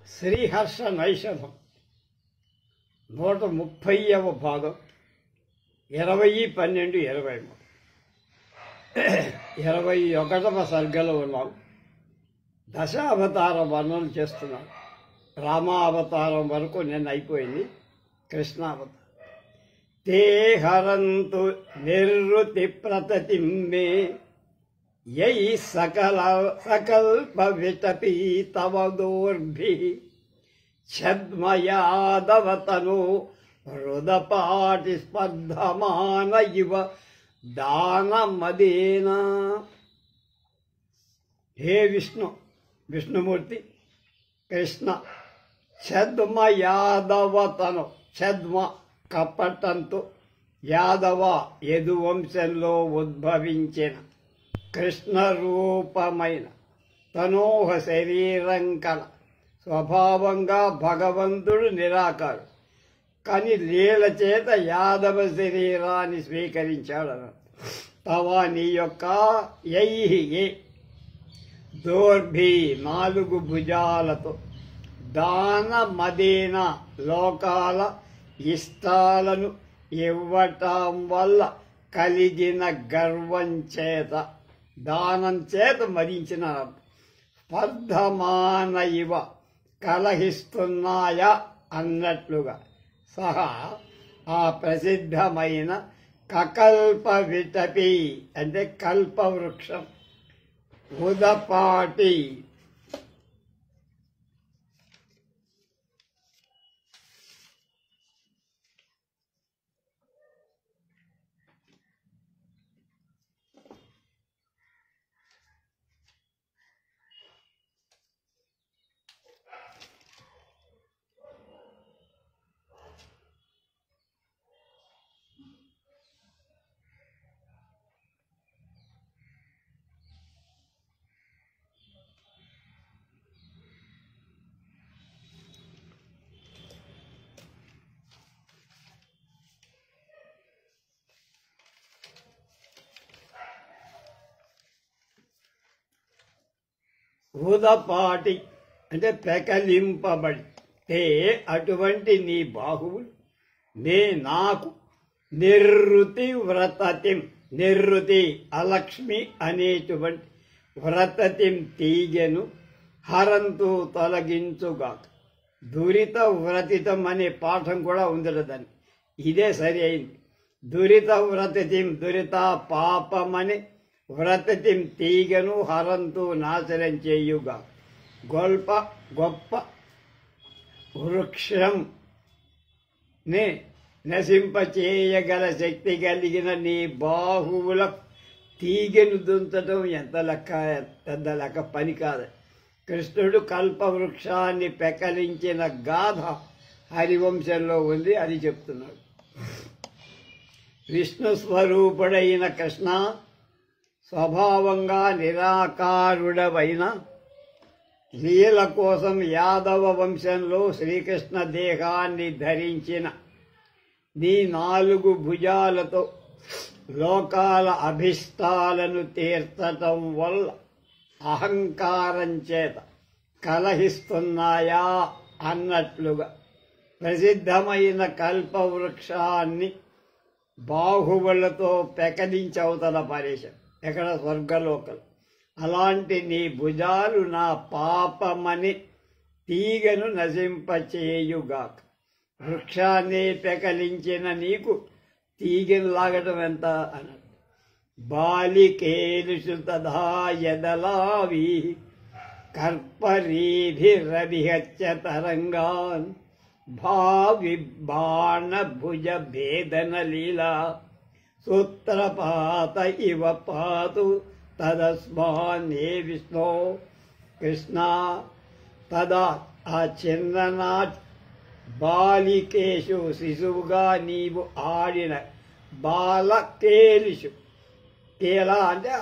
శ్రీహర్ష నైషధం 130వ భాగం 20-12-23 21వ సర్గలో ఉన్నాం. దశావతార వర్ణన చేస్తున్నాం. రామావతారం వరకు నిన్న అయిపోయింది. కృష్ణావతారం తే హరంతు నిర్వృతి ప్రతతిం మే యై సకల్ప విటపీ తవ దోర్భిః ఛద్మయాదవతనో హృదపాటి స్పర్ధమాన ఇవ దానమదేన. హే విష్ణుమూర్తి కృష్ణ, ఛద్మ యాదవతను, ఛద్మ కపటంతో, యాదవ యదువంశంలో ఉద్భవించిన కృష్ణ రూపమైన తనోహ శరీరం కల స్వభావంగా భగవంతుడు నిరాకారు, కానీ లీల చేత యాదవ శరీరాన్ని స్వీకరించాడు. తవ నీ యొక్క యై దోర్భి 4 భుజాలతో, దాన మదేన లోకాల ఇష్టాలను ఇవ్వటం వల్ల కలిగిన గర్వం చేత, దానం చేత మరించిన స్పర్ధమాన ఇవ కలహిస్తున్నాయా అన్నట్లుగా సహా ఆ ప్రసిద్ధమైన కకల్ప విటపి అంటే కల్పవృక్షం ఉదపాటి ఉదపాటి అంటే పెకలింపబడి, తే అటువంటి నీ బాహువులు నే నాకు నిర్వృతి వ్రతతిం, నిర్వృతి అలక్ష్మి అనేటువంటి వ్రతతిం తీగెను హరంతు తొలగించుగాక. దురిత వ్రతితం అనే పాఠం కూడా ఉందటదని, ఇదే సరి అయింది. దురిత వ్రతిం దురిత పాపమని వ్రతతిం తీగను హరంతు నాశనం చేయుగా. గొప్ప వృక్షం నే నశింపచేయగల శక్తి కలిగిన నీ బాహువుల తీగను దుంచడం ఎంత లెక్క, పెద్ద లెక్క పని కాదు. కృష్ణుడు కల్పవృక్షాన్ని పెకలించిన గాథ హరివంశంలో ఉంది, అది చెప్తున్నాడు. విష్ణు స్వరూపుడైన కృష్ణ, స్వభావంగా నిరాకారుడవైన, లీల కోసం యాదవ వంశంలో శ్రీకృష్ణ దేహాన్ని ధరించిన నీ 4 భుజాలతో లోకాల అభిష్టాలను తీర్చటం వల్ల అహంకారం చేత కలహిస్తున్నాయా అన్నట్లుగా ప్రసిద్ధమైన కల్పవృక్షాన్ని బాహువులతో పెకలించవతల పరేశం, ఎక్కడ స్వర్గలోకలు. అలాంటి నీ భుజాలు నా పాపమని తీగను నశింపచేయుగాక. వృక్షాన్ని పెకలించిన నీకు తీగను లాగటం ఎంత అన్నాడు. బాలికేలుషు తథా యదలావి కర్పరీభిరభిహత్య తరంగాన్ భావి బాణ భుజ భేదన లీలా సూత్రపాత ఇవ పాతు తదస్మాన్నే విష్ణు. కృష్ణ, తదా ఆ చిన్ననాటి బాలికేషు శిశువుగా నీవు ఆడిన బాలకేలిషు, కేల అంటే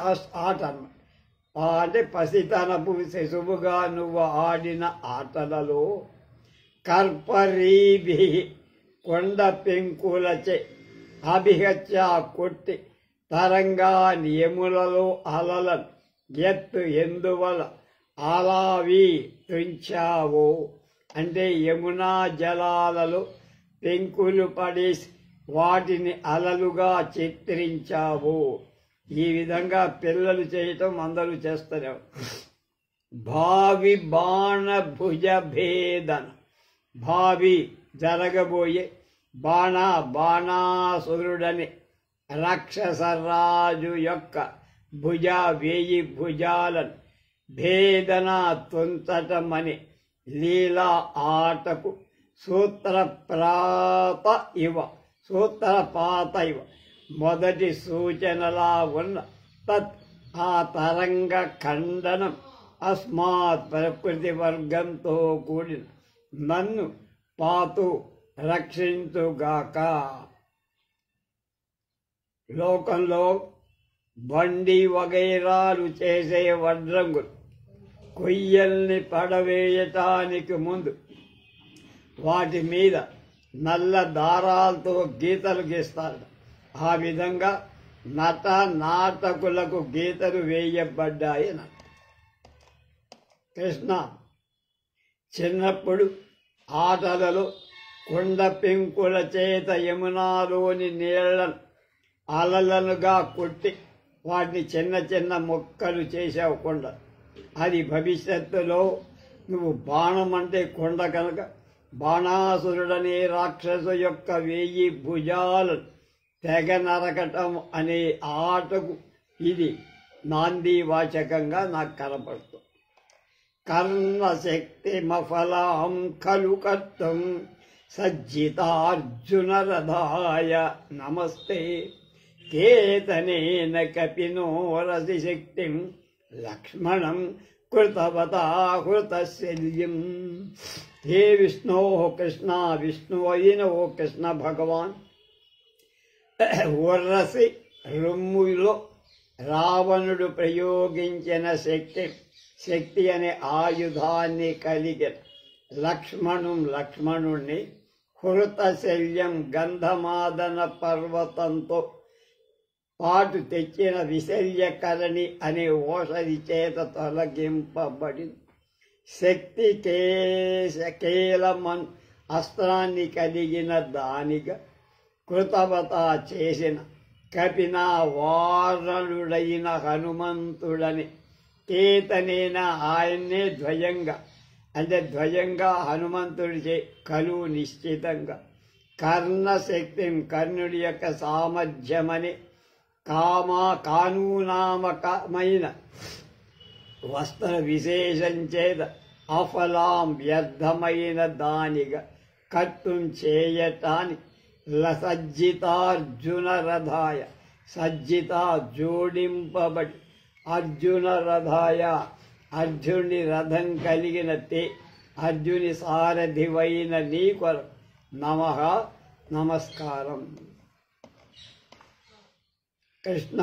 ఆట అన్నమాట, అంటే పసితనపు శిశువుగా నువ్వు ఆడిన ఆటలలో కర్పరీభి కొండ పెంకులచే అభిహత్య కొట్టి తరంగా నియములలో అలలను ఎత్తు ఎందువల అలావి తుంచావో అంటే యమునా జలాలలో పెంకులు పడేసి వాటిని అలలుగా చిత్రించావు. ఈ విధంగా పిల్లలు చేయటం అందరూ చేస్తారు. భావి బాణ భుజ భేదన, భావి జరగబోయే బాణాసురుడని రాక్షసరాజు యొక్క వేయి భుజాలను భేదన తుంచటమని లీలా ఆటకు సూత్రపాత ఇవ మొదటి సూచనలా ఉన్న తత్ ఆ తరంగ ఖండనం అస్మాత్ ప్రకృతి వర్గంతో కూడిన నన్ను పాతు రక్షించుగాక. లోకంలో బండి వగైరాలు చేసే వడ్రంగులు కొయ్యల్ని పడవేయటానికి ముందు వాటి మీద నల్ల దారాలతో గీతలు గీస్తారు. ఆ విధంగా నాటకులకు గీతలు వేయబడ్డాయి. కృష్ణ చిన్నప్పుడు ఆటలలో కొండ పెంకుల చేత యమునాలోని నీళ్లను అలలనుగా కొట్టి వాటిని చిన్న చిన్న మొక్కలు చేసావు కొండ. అది భవిష్యత్తులో నువ్వు బాణం అంటే కొండ కనుక బాణాసురుడనే రాక్షసు యొక్క 1000 భుజాలను తెగ నరకటం అనే ఆటకు ఇది నాంది వాచకంగా నాకు కనపడుతుంది. కర్ణశక్తి మఫలాం ఖలు కర్తం సజ్జితార్జున రథాయ నమస్తే కేతనేన కపినో రసిశక్తిం లక్ష్మణం కృతవతా హృతశల్యం. హే విష్ణో కృష్ణ, విష్ణు అయిన ఓ కృష్ణ భగవాన్, ఉర్రసి రొమ్ములో రావణుడు ప్రయోగించిన శక్తి అనే ఆయుధాన్ని కలిగిన లక్ష్మణుణ్ణి హృతశల్యం గంధమాదన పర్వతంతో పాటు తెచ్చిన విశల్యకరణి అనే ఓషధి చేత తొలగింపబడి శక్తి కేలమన్ అస్త్రాన్ని కలిగిన దానిగా కృతవత చేసిన కపిన వారణుడైన హనుమంతుడని కేతనేన ఆయన్నే ధ్వజంగా హనుమంతుడి కలు నిశ్చితంగా కర్ణశక్తిం కర్ణుడి యొక్క సామర్థ్యమని కానూనామకమైన వస్త్ర విశేషం చేత అఫలాం వ్యర్థమైన దానిగా కర్తం చేయటానికి సజ్జితార్జున రథాయ సజ్జిత జోడింపబడి అర్జున రథాయ అర్జునుడి రథం కలిగిన అర్జుని సారథివైన నీ కొరకు నమః నమస్కారం. కృష్ణ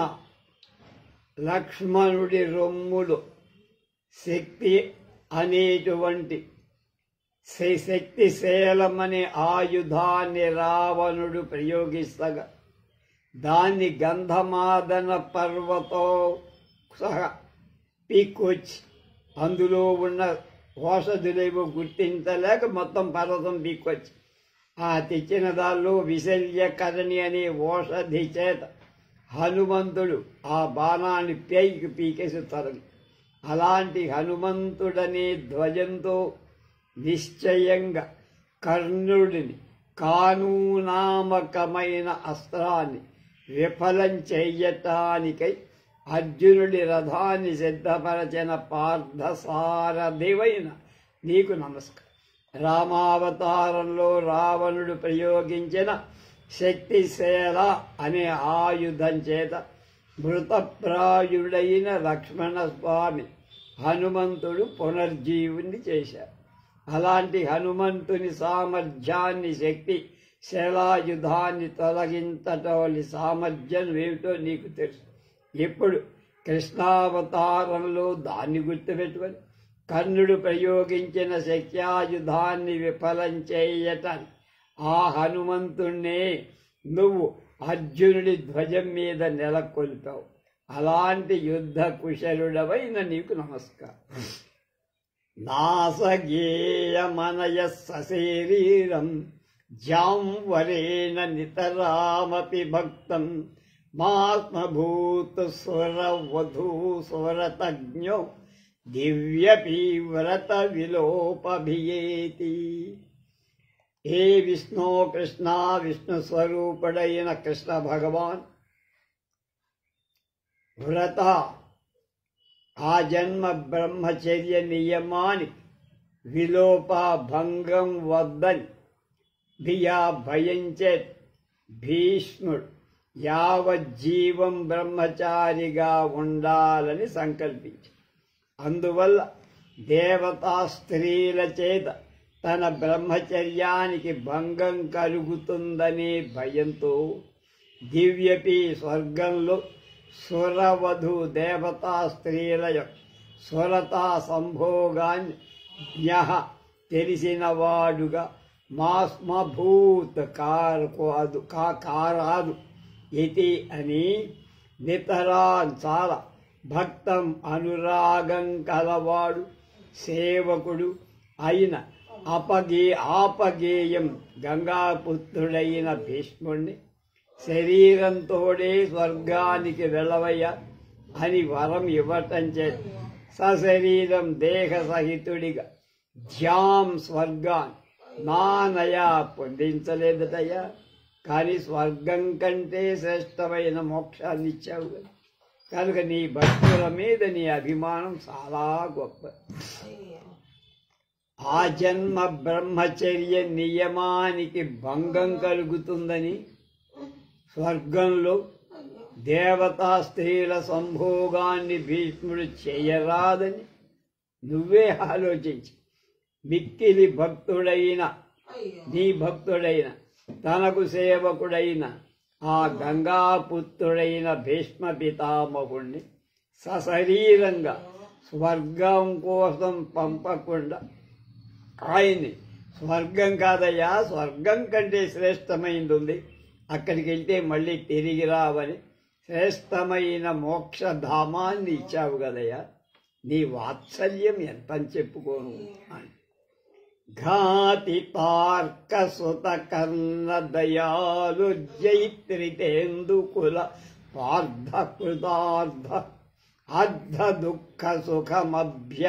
లక్ష్మణుడి రొమ్ములు శక్తి అనేటువంటి శక్తిశీలమనే ఆయుధాన్ని రావణుడు ప్రయోగిస్తగా దాన్ని గంధమాదన పర్వతో సహా పీక్కొచ్చి అందులో ఉన్న ఓషధులేవో గుర్తించలేక మొత్తం పర్వతం పీక్కొచ్చి ఆ తెచ్చిన దానిలో విశల్యకరణి అనే ఓషధి చేత హనుమంతుడు ఆ బాణాన్ని పీకేసి తరలి. అలాంటి హనుమంతుడనే ధ్వజంతో నిశ్చయంగా కర్ణుడిని కానూనామకమైన అస్త్రాన్ని విఫలం చెయ్యటానికై అర్జునుడి రథాన్ని సిద్ధపరచిన పార్థసారథివైన నీకు నమస్కారం. రామావతారంలో రావణుడు ప్రయోగించిన శక్తిశీల అనే ఆయుధం చేత మృతప్రాయుడైన లక్ష్మణ స్వామి హనుమంతుడు పునర్జీవుని చేశారు. అలాంటి హనుమంతుని సామర్థ్యాన్ని శక్తి శైలాయుధాన్ని తొలగించటోని సామర్థ్యం ఏమిటో నీకు తెలుసు. ఇప్పుడు కృష్ణావతారంలో దాన్ని గుర్తుపెట్టుకొని కర్ణుడు ప్రయోగించిన శక్త్యాయుధాన్ని విఫలం చేయటాన్ని ఆ హనుమంతుణ్ణే నువ్వు అర్జునుడి ధ్వజం మీద నెలకొల్పావు. అలాంటి యుద్ధ కుశలుడవైన నీకు నమస్కారం. నాసగేయమనయ సశరీరం జాంవరేణ నితరామపి భక్తం మాత్మభూత స్వరవధూ స్వరతజ్ఞో దివ్యపీవ్రత విలోపభియేతి. ఏ విష్ణు కృష్ణ విష్ణు స్వరూపుడైన కృష్ణ భగవాన్ వ్రత ఆ జన్మ బ్రహ్మచర్య నియమానికి విలోప భంగం వద్దని భయంచే భీష్ముడు యావజ్జీవం బ్రహ్మచారిగా ఉండాలని సంకల్పించి అందువల్ల దేవతా స్త్రీల చేత తన బ్రహ్మచర్యానికి భంగం కలుగుతుందనే భయంతో దివ్యపి స్వర్గంలో సురవధు దేవతా స్త్రీల సురతా సంభోగాన్ని జ్ఞః తెలిసినవాడుగా మాస్మభూత్ కారాదు ఇతి అని నితరాన్ చాలా భక్తం అనురాగం కలవాడు సేవకుడు అయిన ఆపగేయం గంగాపుత్రుడైన భీష్ముణ్ణి శరీరంతోడే స్వర్గానికి వెళ్ళవయ్యా అని వరం ఇవ్వటం చేత సశరీరం దేహ సహితుడిగా ధ్యాం స్వర్గాన్ని నానయా పొందించలేదటయ్యా. కానీ స్వర్గం కంటే శ్రేష్టమైన మోక్షాన్ని ఇచ్చావు కదా, కనుక నీ భక్తుల మీద నీ అభిమానం చాలా గొప్ప. ఆ జన్మ బ్రహ్మచర్య నియమానికి భంగం కలుగుతుందని స్వర్గంలో దేవతా స్త్రీల సంభోగాన్ని భీష్ముడు చేయరాదని నువ్వే ఆలోచించి మిక్కిలి భక్తుడైన నీ భక్తుడైన తనకు సేవకుడైన ఆ గంగాపుత్రుడైన భీష్మ పితామహుణ్ణి సశరీరంగా స్వర్గం కోసం పంపకుండా ఆయన్ని స్వర్గం కాదయ్యా, స్వర్గం కంటే శ్రేష్టమైంది ఉంది, అక్కడికి వెళ్తే మళ్ళీ తిరిగి రావని శ్రేష్టమైన మోక్షధామాన్ని ఇచ్చావు కదయ్యా, నీ వాత్సల్యం ఎంతని చెప్పుకోను అని. ఘాతితార్క సుత కర్ణ దయాలు జైత్రితేందుకుల పార్థ కృతార్థ అర్ధ దుఃఖ సుఖమభ్య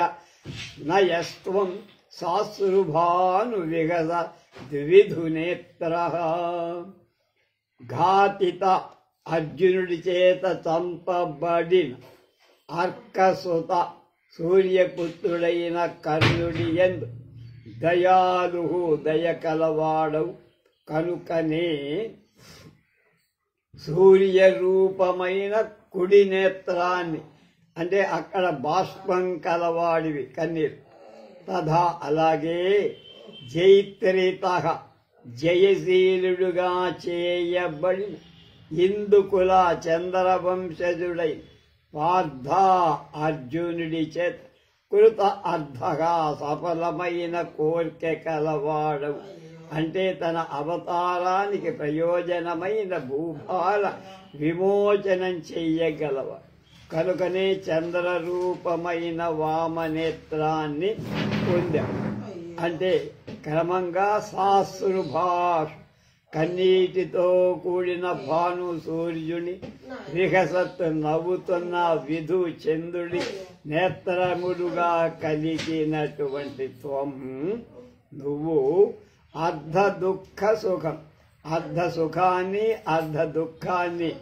నయస్త్వం సాశ్రుభాను విగత ద్విధునేత్ర. ఘాతిత అర్జునుడి చేత చంపబడిన అర్కసుత సూర్యపుత్రుడైన కర్ణుడి యందు దయాలు దయ కలవాడవు కనుకనే సూర్య రూపమైన కుడి నేత్రాన్ని అంటే అక్కడ బాష్పం కలవాడివి కన్నీరు తథా అలాగే జైత్రిత జయశీలుడుగా చేయబడిన ఇందుకుల చంద్రవంశజుడై పార్థ అర్జునుడి చేత కృత అర్ధగా సఫలమైన కోరిక కలవాడవు అంటే తన అవతారానికి ప్రయోజనమైన భూభార విమోచనం చెయ్యగలవ కనుకనే చంద్రరూపమైన వామనేత్రాన్ని పొందాం. అంటే క్రమంగా సాశ్రుభాష్ కన్నీటితో కూడిన భాను సూర్యుని విహసత్ నవ్వుతున్న విధు చంద్రుడి నేత్రములుగా కలిగినటువంటి త్వం నువ్వు అర్ధ దుఃఖ సుఖం అర్ధ సుఖాన్ని అర్ధ దుఃఖాన్ని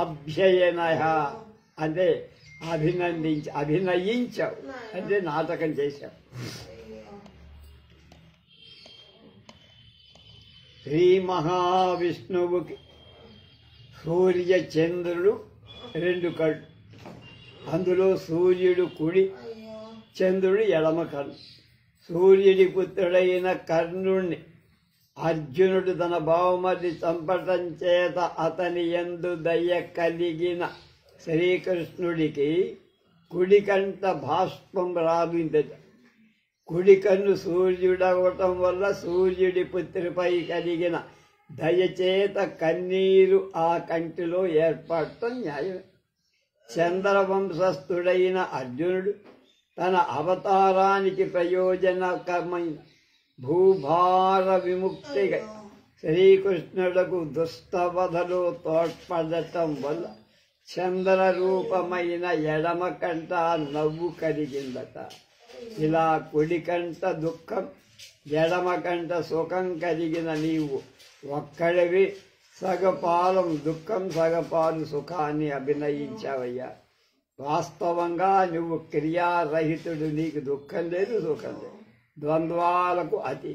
అభ్యయన అంటే అభినయించావు అంటే నాటకం చేశావు. శ్రీ మహావిష్ణువుకి సూర్య చంద్రుడు రెండు కళ్ళు, అందులో సూర్యుడు కుడి చంద్రుడు ఎడమ కన్ను. సూర్యుడి పుత్రుడైన కర్ణుణ్ణి అర్జునుడు తన బావమర్ది చంపటం చేత అతని యందు దయ కలిగిన శ్రీకృష్ణుడికి కుడి కంట బాష్పం రాబిందట. కుడి కన్ను సూర్యుడవటం వల్ల సూర్యుడి పుత్రిపై కలిగిన దయచేత కన్నీరు ఆ కంటిలో ఏర్పడటం న్యాయమే. చంద్రవంశస్థుడైన అర్జునుడు తన అవతారానికి ప్రయోజనకరమైన భూభార విముక్తిగా శ్రీకృష్ణులకు దుష్టవధలో తోడ్పడటం వల్ల చంద్ర రూపమైన ఎడమ కంట నవ్వు కలిగిందట. ఇలా కుడి కంట దుఃఖం, ఎడమ కంట సుఖం కలిగిన నీవు ఒక్కడివి సగపాలం దుఃఖం సగపాలు సుఖాన్ని అభినయించావయ్యా. వాస్తవంగా నువ్వు క్రియారహితుడు, నీకు దుఃఖం లేదు సుఖం లేదు, ద్వంద్వాలకు అతి.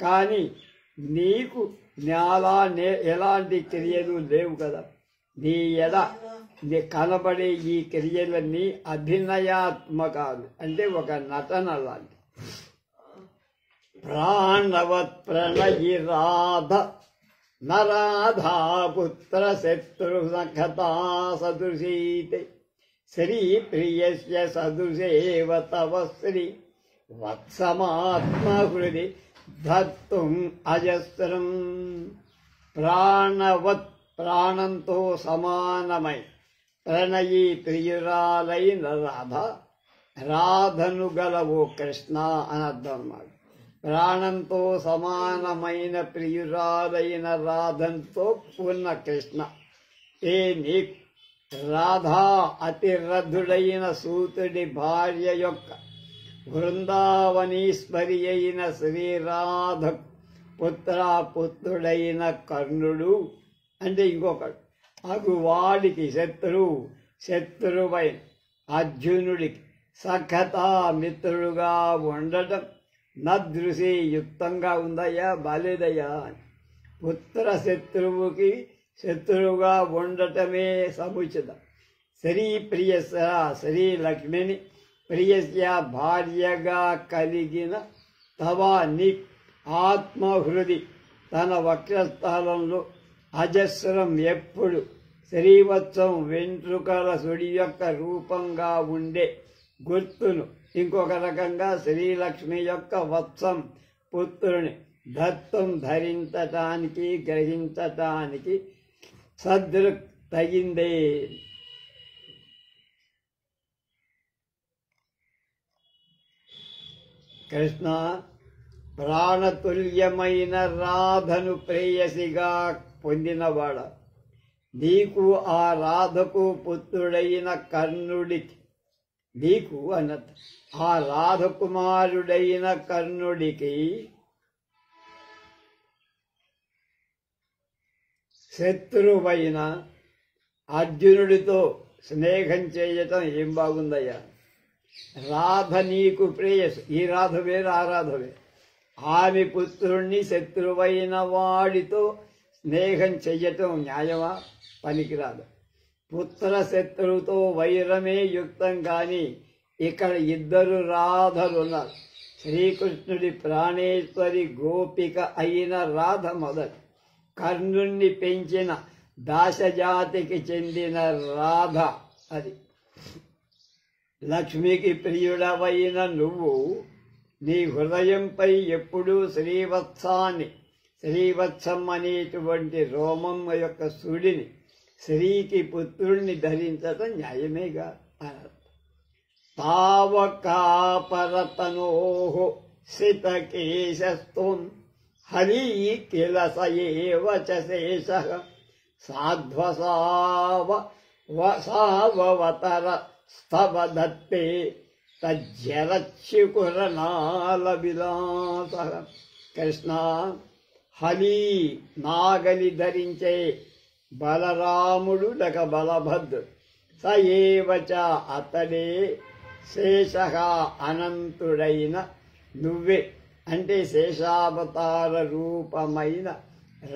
కానీ నీకు ఎలాంటి క్రియలు లేవు కదా. నీ కనబడే ఈ క్రియలన్నీ అభినయాత్మకాలు, అంటే ఒక నటన లాంటి. ప్రాణవత్ ప్రణయి రాధ నరాధా పుత్ర శత్రు సఖతా సదృశీతే శ్రీ ప్రియస్య సదృశేవ తవ శ్రీ వత్సమాత్మ హృది ధర్తుం అజస్రం. ప్రాణవత్ ప్రాణంతో సమానమై ప్రణయీ ప్రియురాలైన రాధ, రాధను గలవో కృష్ణ అని అర్థం అన్నమాట. ప్రాణంతో సమానమైన ప్రియురాలైన రాధంతో ఉన్న కృష్ణ. ఏ నీ రాధా అతిరథుడైన సూతుడి భార్య యొక్క బృందావనీశ్వరి అయిన శ్రీరాధ పుత్రుడైన కర్ణుడు, అంటే ఇంకొకడు వాడికి శత్రువైన అర్జునుడికి సఖతా మిత్రుడుగా ఉండటం నదృశి యుక్తంగా ఉందయ్యా, బాలేదయ్యా. పుత్ర శత్రువుకి శత్రువుగా ఉండటమే సముచితం. శ్రీ లక్ష్మిని ప్రియస్య భార్యగా కలిగిన తవ నీ ఆత్మహృది తన వక్షస్థలంలో అజస్రం ఎప్పుడు శ్రీవత్సం వెంట్రుకల సుడి యొక్క రూపంగా ఉండే గుర్తును, ఇంకొక రకంగా శ్రీలక్ష్మి యొక్క వత్సం పుత్రుని దత్తం ధరించటానికి గ్రహించటానికి సదృక్ తగిందే. కృష్ణ, ప్రాణతుల్యమైన రాధను ప్రేయసిగా పొందినవాడ, నీకు ఆ రాధకు పుత్రుడైన కర్ణుడికి, నీకు అన్నత ఆ రాధకుమారుడైన కర్ణుడికి శత్రువైన అర్జునుడితో స్నేహం చేయటం ఏం బాగుందయ్యా. రాధ నీకు ప్రేయసు, ఈ రాధ వేరు ఆ రాధ వేరు. ఆమె పుత్రుణ్ణి శత్రువైన వాడితో స్నేహం చెయ్యటం న్యాయమా? పనికిరాదు. పుత్ర శత్రువుతో వైరమే యుక్తం. కానీ ఇక్కడ ఇద్దరు రాధలున్నారు. శ్రీకృష్ణుడి ప్రాణేశ్వరి గోపిక అయిన రాధ మొదలు, కర్ణుణ్ణి పెంచిన దాసజాతికి చెందిన రాధ అది. లక్ష్మికి ప్రియుడవైన నువ్వు నీ హృదయంపై ఎప్పుడూ శ్రీవత్సం అనేటువంటి రోమం యొక్క సుడిని, శ్రీకి పుత్రుణ్ణి ధరించటం న్యాయమేగా అన్నారు. తావకాపరతనోహో సితకేశస్త్వం హరి కిల సయేవ చ శేషః సాధ్వసావతర స్తవ దత్తే తజ్జరచ్యుకురనాల విలాసః. కృష్ణ, హలి నాగలి ధరించే బలరాముడు లేక బలభద్రుడు, సయేవచ అతడే, శేషః అనంతుడైన నువ్వే, అంటే శేషావతార రూపమైన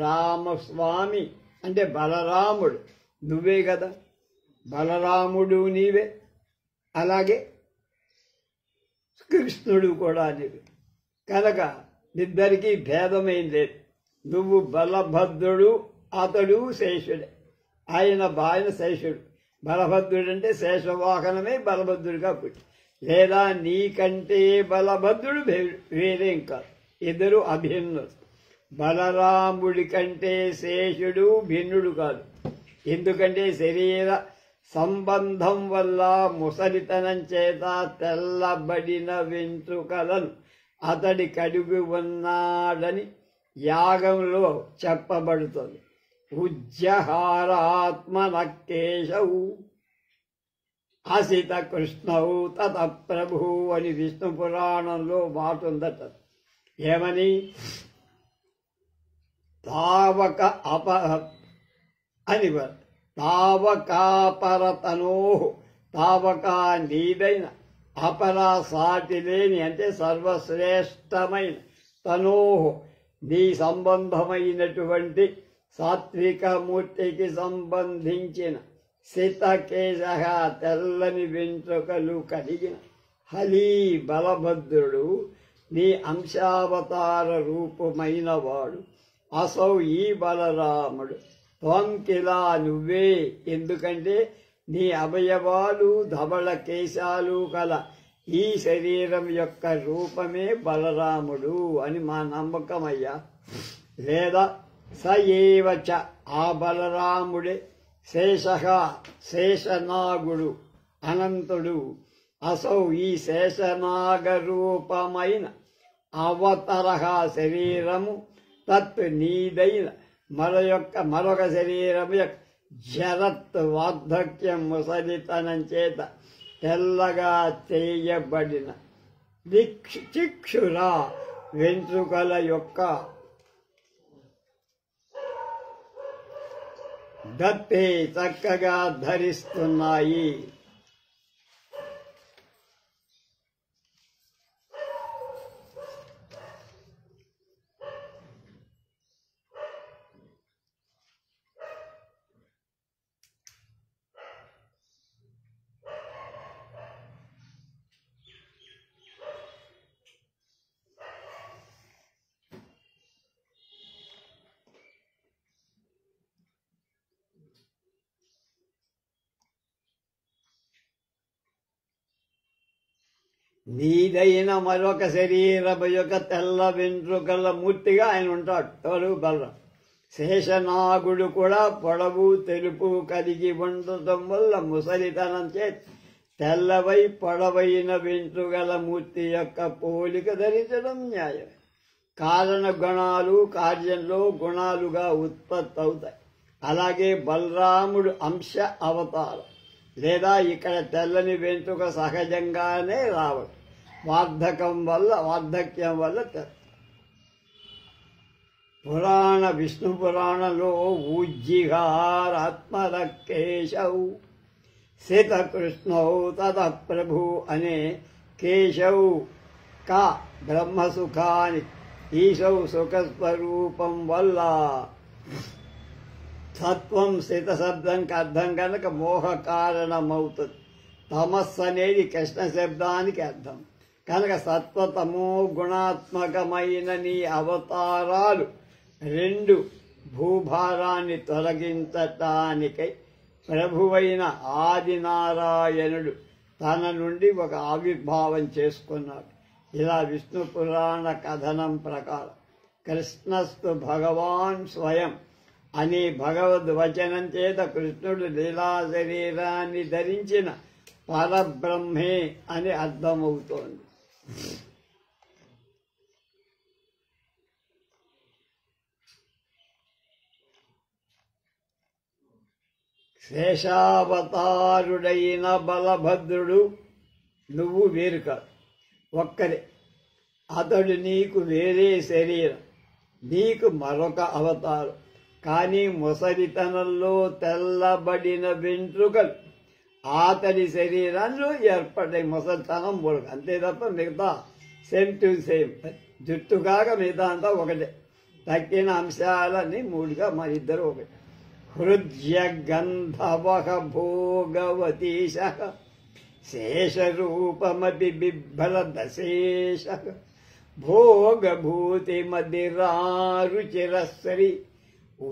రామస్వామి అంటే బలరాముడు నువ్వే కదా. బలరాముడు నీవే, అలాగే కృష్ణుడు కూడా నీవే. కనుక ఇద్దరికీ భేదమేం లేదు. నువ్వు బలభద్రుడు, అతడు శేషుడే. ఆయన శేషుడు. బలభద్రుడు అంటే శేషవాహనమే బలభద్రుడిగా పుట్టి, లేదా నీకంటే బలభద్రుడు వేరేం కాదు, ఇద్దరు అభిన్నులు. బలరాముడి కంటే శేషుడు భిన్నుడు కాదు. ఎందుకంటే శరీర సంబంధం వల్ల ముసలితనం చేత తెల్లబడిన వెంట్రుకలను అతడి కడిగి ఉన్నాడని యాగంలో చెప్పబడుతుంది. ఉజ్జహారాత్మన కేశవు అసిత కృష్ణౌ తత ప్రభు అని విష్ణు పురాణంలో మాట ఉందట. ఏమని? తావక అని తావకాపరతనో, తావకా నీదైన, అపరా సాటి లేని అంటే సర్వశ్రేష్టమైన, తనోహో నీ సంబంధమైనటువంటి సాత్విక మూర్తికి సంబంధించిన, సితకేశ తెల్లని వెంట్రుకలు కలిగిన హలీ బలభద్రుడు నీ అంశావతార రూపమైన వాడు. అసౌ ఈ బలరాముడు. త్వంకిలా నువ్వే, ఎందుకంటే నీ అవయవాలు ధవళ కేశాలు కల ఈ శరీరం యొక్క రూపమే బలరాముడు అని మా నమ్మకమయ్యా. లేదా స ఏవచ ఆ బలరాముడే శేష శేషనాగుడు అనంతుడు. అసౌ ఈ శేషనాగరూపమైన అవతరహ శరీరము తత్ నీదైన మరొక శరీరము యొక్క జరత్ వార్ధక్యం ముసలితనం చేత తెల్లగా చేయబడిన చిక్షురా వెంట్రుకల యొక్క దత్తే చక్కగా ధరిస్తున్నాయి. నీదైన మరొక శరీరము యొక్క తెల్ల వెంట్రుకల మూర్తిగా ఆయన ఉంటాడు. ఎవరు? బలరాం. శేషనాగుడు కూడా పొడవు తెలుపు కలిగి ఉండటం వల్ల ముసలితనం చేతి తెల్లవై పొడవైన వెంట్రుకల మూర్తి యొక్క పోలిక ధరించడం న్యాయం. కారణ గుణాలు కార్యంలో గుణాలుగా ఉత్పత్తి అవుతాయి. అలాగే బలరాముడు అంశ అవతారం. లేదా ఇక్కడ తెల్లని వెంట్రుక సహజంగానే రావడం వార్ధక్యం వల్ల విష్ణు పురాణంలో ఉజ్జిహారాత్మరకేశౌ శీతకృష్ణౌ తత ప్రభు అనే కేశౌ కా బ్రహ్మసుఖాని ఈశౌ సుఖస్వరూపం వల్ల సత్వం స్థిత శబ్దానికి అర్థం కనుక మోహ కారణమవుతుంది. తమస్సు అనేది కృష్ణ శబ్దానికి అర్థం కనుక సత్వతమో గుణాత్మకమైన నీ అవతారాలు రెండు భూభారాన్ని తొలగించటానికై ప్రభువైన ఆదినారాయణుడు తన నుండి ఒక ఆవిర్భావం చేసుకున్నాడు. ఇలా విష్ణు పురాణ కథనం ప్రకారం కృష్ణస్తు భగవాన్ స్వయం అనే భగవద్వచనం చేత కృష్ణుడు లీలా శరీరాన్ని ధరించిన పరబ్రహ్మే అని అర్థమవుతోంది. శేషావతారుడైన బలభద్రుడు నువ్వు వేరు కాదు, ఒక్కరే. అతడు నీకు వేరే శరీరం, నీకు మరొక అవతారం. కానీ ముసలితనంలో తెల్లబడిన వెంట్రుకలు అతడి శరీరంలో ఏర్పడ్డాయి. ముసలితనం మూలక అంతే తప్ప మిగతా సేమ్ టు సేమ్. జుట్టు కాక మిగతా అంతా ఒకటే. తక్కిన అంశాలన్నీ మూడుగా మన ఇద్దరు ఒకటి. హృద్య గంధవః భోగవతీశ శేషరూపమపి బిభ్రదశేష భోగభూతి మదిరారుచిరస్సరి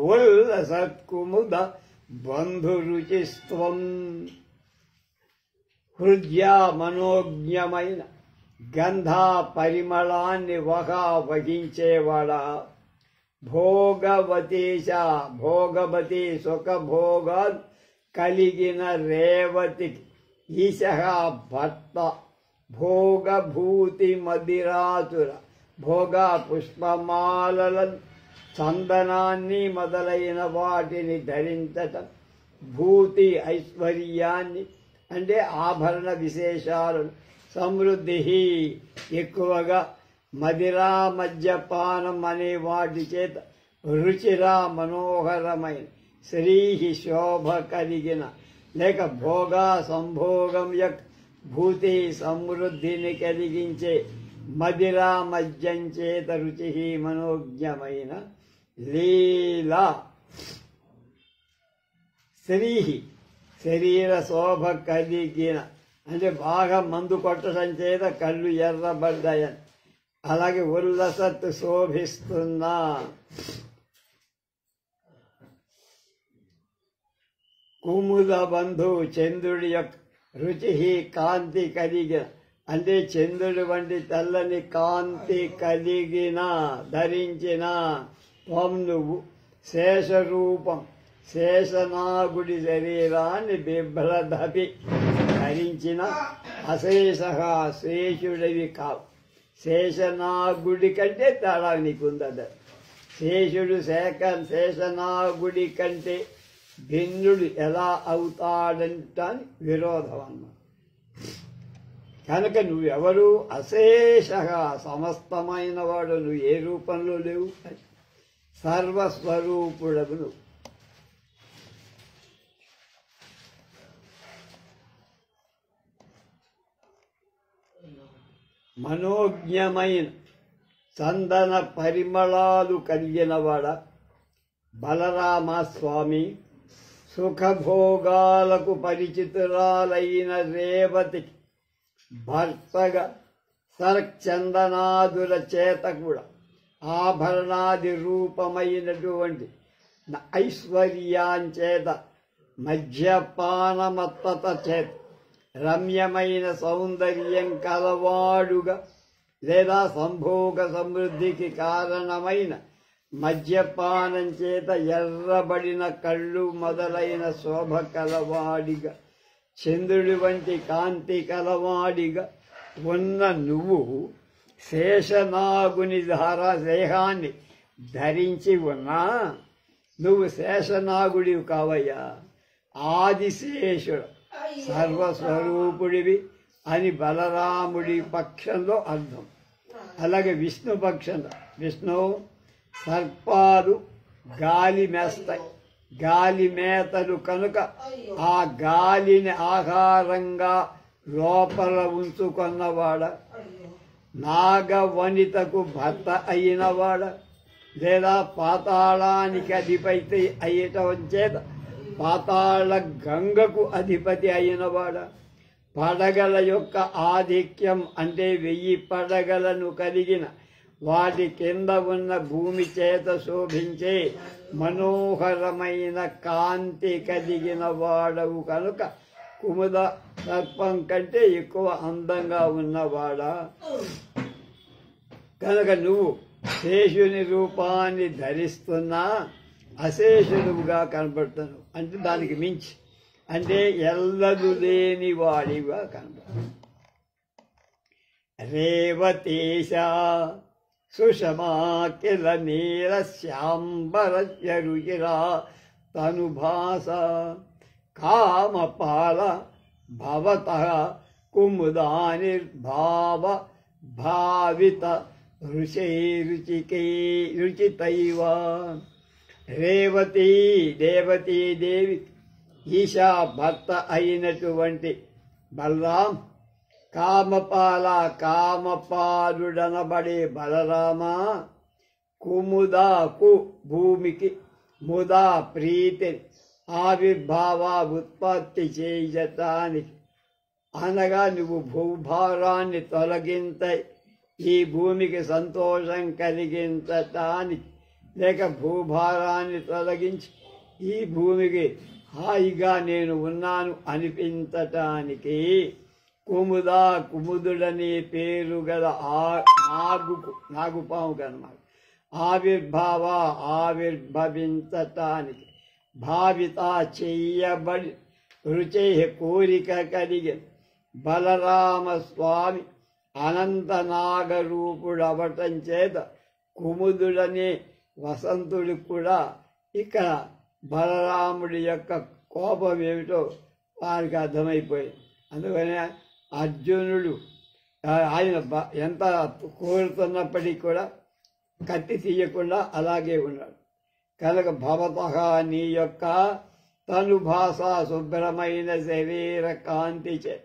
ఉల్లసత్కుముద బంధురుచిస్త్వం. హృద్యా మనోజ్ఞమైన గంధ పరిమళాన్ని వహించేవాడా, భోగవతీశ భోగవతి సుఖభోగాలు కలిగిన రేవతికి ఈశ భర్త భోగభూతి మదిరాతుర భోగ పుష్పమాలలను చందనాన్ని మొదలైన వాటిని ధరించటం, భూతి ఐశ్వర్యాన్ని అంటే ఆభరణ విశేషాలను, సమృద్ధి ఎక్కువగా, మదిరా మద్యపానం అనే వాటి చేత రుచిరా మనోహరమైన, శ్రీ శోభ కలిగిన లేక భోగా సంభోగం యొక్క భూతి సమృద్ధిని కలిగించే మదిరా మద్యం చేత రుచి మనోజ్ఞమైన లీలా, శ్రీ శరీర శోభ కలిగిన అంటే బాగా మందు కొట్టడం చేత కళ్ళు ఎర్రబడ్డాయని, అలాగే ఉల్లసత్తు శోభిస్తున్నా కుముద బంధు చంద్రుడి యొక్క రుచి కాంతి కలిగిన అంటే చంద్రుడి వంటి తెల్లని కాంతి కలిగిన ధరించిన త్వం నువ్వు శేషరూపం శేషనాగుడి శరీరాన్ని బిభ్రదపి ధరించిన అశేష శేషుడివి కావు. శేషనాగుడి కంటే తేడా నీకుందట. శేషుడు శేషనాగుడి కంటే భిన్నుడు ఎలా అవుతాడంటాని విరోధం అన్న. కనుక నువ్వెవరు? అశేషగా సమస్తమైన వాడు. నువ్వు ఏ రూపంలో లేవు, సర్వస్వరూపుడవు నువ్వు. మనోజ్ఞమైన చందన పరిమళాలు కలిగినవాడ బలరామస్వామి, సుఖభోగాలకు పరిచితురాలైన రేవతికి భర్తగా సర్చందనాదుల చేత కూడా ఆభరణాది రూపమైనటువంటి ఐశ్వర్యాంచేత మద్యపానమత్తత చేత రమ్యమైన సౌందర్యం కలవాడుగా లేదా సంభోగ సమృద్ధికి కారణమైన మద్యపానం చేత ఎర్రబడిన కళ్ళు మొదలైన శోభ కలవాడిగా చంద్రుడి వంటి కాంతి కలవాడిగా ఉన్న నువ్వు శేషనాగుని దేహాన్ని ధరించి ఉన్నా నువ్వు శేషనాగుడివి కావయ్యా. ఆదిశేషుడు సర్వస్వరూపుడివి అని బలరాముడి పక్షంలో అర్థం. అలాగే విష్ణు పక్షంలో విష్ణు సర్పాలు గాలి మేస్తాయి, గాలి మేతలు కనుక ఆ గాలిని ఆహారంగా లోపల ఉంచుకున్నవాడ, నాగవనితకు భర్త అయినవాడ, లేదా పాతాళానికి అధిపతి అయ్యటం చేత పాతాళ గంగకు అధిపతి అయినవాడ, పడగల యొక్క ఆధిక్యం అంటే 1000 పడగలను కలిగిన వాటి కింద ఉన్న భూమి చేత శోభించే మనోహరమైన కాంతి కలిగిన వాడవు కనుక కుముద సర్పం కంటే ఎక్కువ అందంగా ఉన్నవాడా. కనుక నువ్వు శేషుని రూపాన్ని ధరిస్తున్నా అశేషుడుగా కనబడుతున్నావు. అంటే దానికి మించి అంటే ఎల్లదు లేని వాడిగా కనబడు. రేవతేశ సుషమా కిల నీల శ్యాంబరస్య రుచిరా తనుభాస కామపాల భవతః కుముదానిర్భావ భావిత రుచితైవ. రేవతి దేవతీ దేవి ఈశా భర్త అయినటువంటి బలరాం, కామపాల కామపాలుడనబడే బలరామ, కుముదాకు భూమికి, ముదా ప్రీతి ఆవిర్భావ ఉత్పత్తి చేయటానికి అనగా నువ్వు భూభారాన్ని తొలగింత ఈ భూమికి సంతోషం కలిగించటానికి లేక భూభారాన్ని తొలగించి ఈ భూమికి హాయిగా నేను ఉన్నాను అనిపించటానికి కుముదా కుముదుడనే పేరు గల నాగుపాము కన్నమాట ఆవిర్భావించటానికి భావిత చెయ్యబడి రుచే కోరిక కలిగి బలరామస్వామి అనంతనాగరూపుడవటం చేత కుముదుడనే వసంతుడు కూడా ఇక్కడ బలరాముడి యొక్క కోపం ఏమిటో వారికి అర్థమైపోయింది. అందుకనే అర్జునుడు ఆయన ఎంత కోరుతున్నప్పటికీ కూడా కత్తి తీయకుండా అలాగే ఉన్నాడు. కనుక భవతః నీ యొక్క తను భాష శుభ్రమైన శరీర కాంతి చే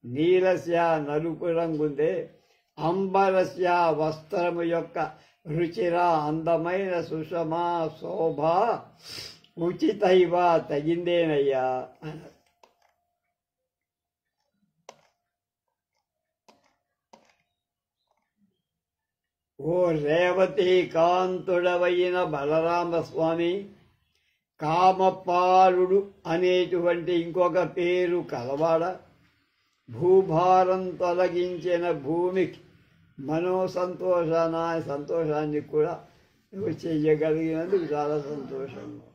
నీలస్య నలుపు రంగుందే, అంబరస్య వస్త్రము యొక్క రుచిర అందమైన సుషమా శోభ ఉచితైవ తగిందేనయ్యా అన్నారు. ఓ రేవతి కాంతుడవైన బలరామస్వామి, కామపాలుడు అనేటువంటి ఇంకొక పేరు కలవాడ, భూభారం తొలగించిన భూమికి సంతోషాన్ని కూడా నువ్వు చెయ్యగలిగినందుకు చాలా సంతోషంగా.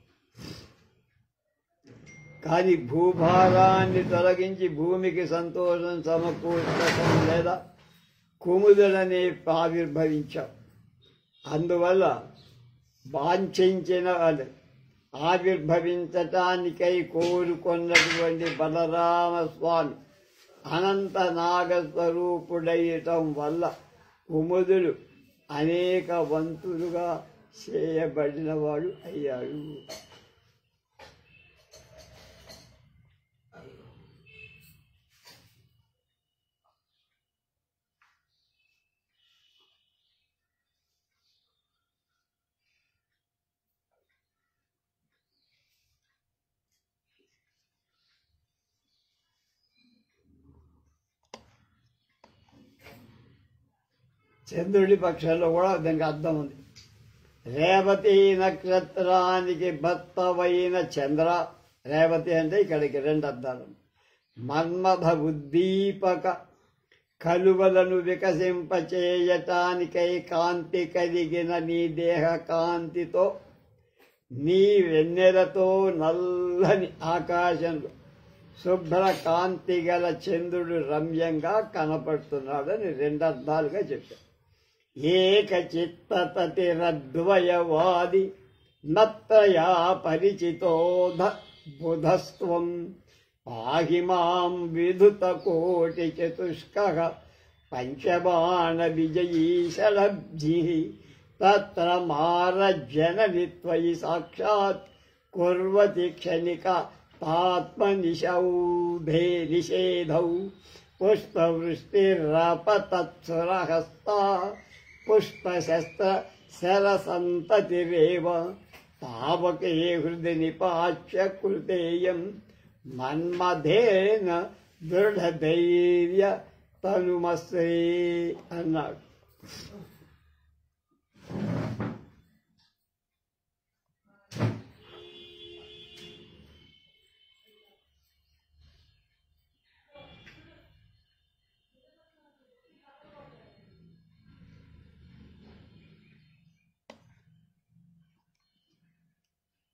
కానీ భూభారాన్ని తొలగించి భూమికి సంతోషం సమకూర్చడం లేదా కుముదులనే ఆవిర్భవించావు. అందువల్ల వాంఛించిన ఆవిర్భవించటానికై కోరుకున్నటువంటి బలరామస్వామి అనంత నాగస్వరూపుడయ్యటం వల్ల కుముదుడు అనేక వంతులుగా చేయబడినవాడు అయ్యాడు. చంద్రుడి పక్షంలో కూడా దానికి అర్థం ఉంది. రేవతి నక్షత్రానికి భర్తవైన చంద్ర, రేవతి అంటే ఇక్కడికి రెండు అర్థాలు. మన్మథ ఉద్దీపక కలువలను వికసింపచేయటానికై కాంతి కలిగిన నీ దేహ కాంతితో నీ వెన్నెలతో నల్లని ఆకాశంలో శుభ్ర కాంతి గల చంద్రుడు రమ్యంగా కనపడుతున్నాడని రెండు అర్థాలుగా చెప్పారు. ఏకచిత్తతిరద్వయవాది నత్రయా పరిచితోధ బుధస్త్వం పాహి మాం విధుత కోటి చతుష్కః పంచబాణ విజయీశలబ్ధి తత్ర మారజనని త్వయి సాక్షాత్ కుర్వతి క్షణిక తాత్మనిషౌధే నిషేధౌ పుష్పవృష్టిరపతత్సురహస్తా పుష్పశస్త్ర శరసంతతిరేవ పావకే హృది నిపాచ్య కృతేయం మన్మథేన దృఢధైర్య తనుమశ్రీ అన్నాడు.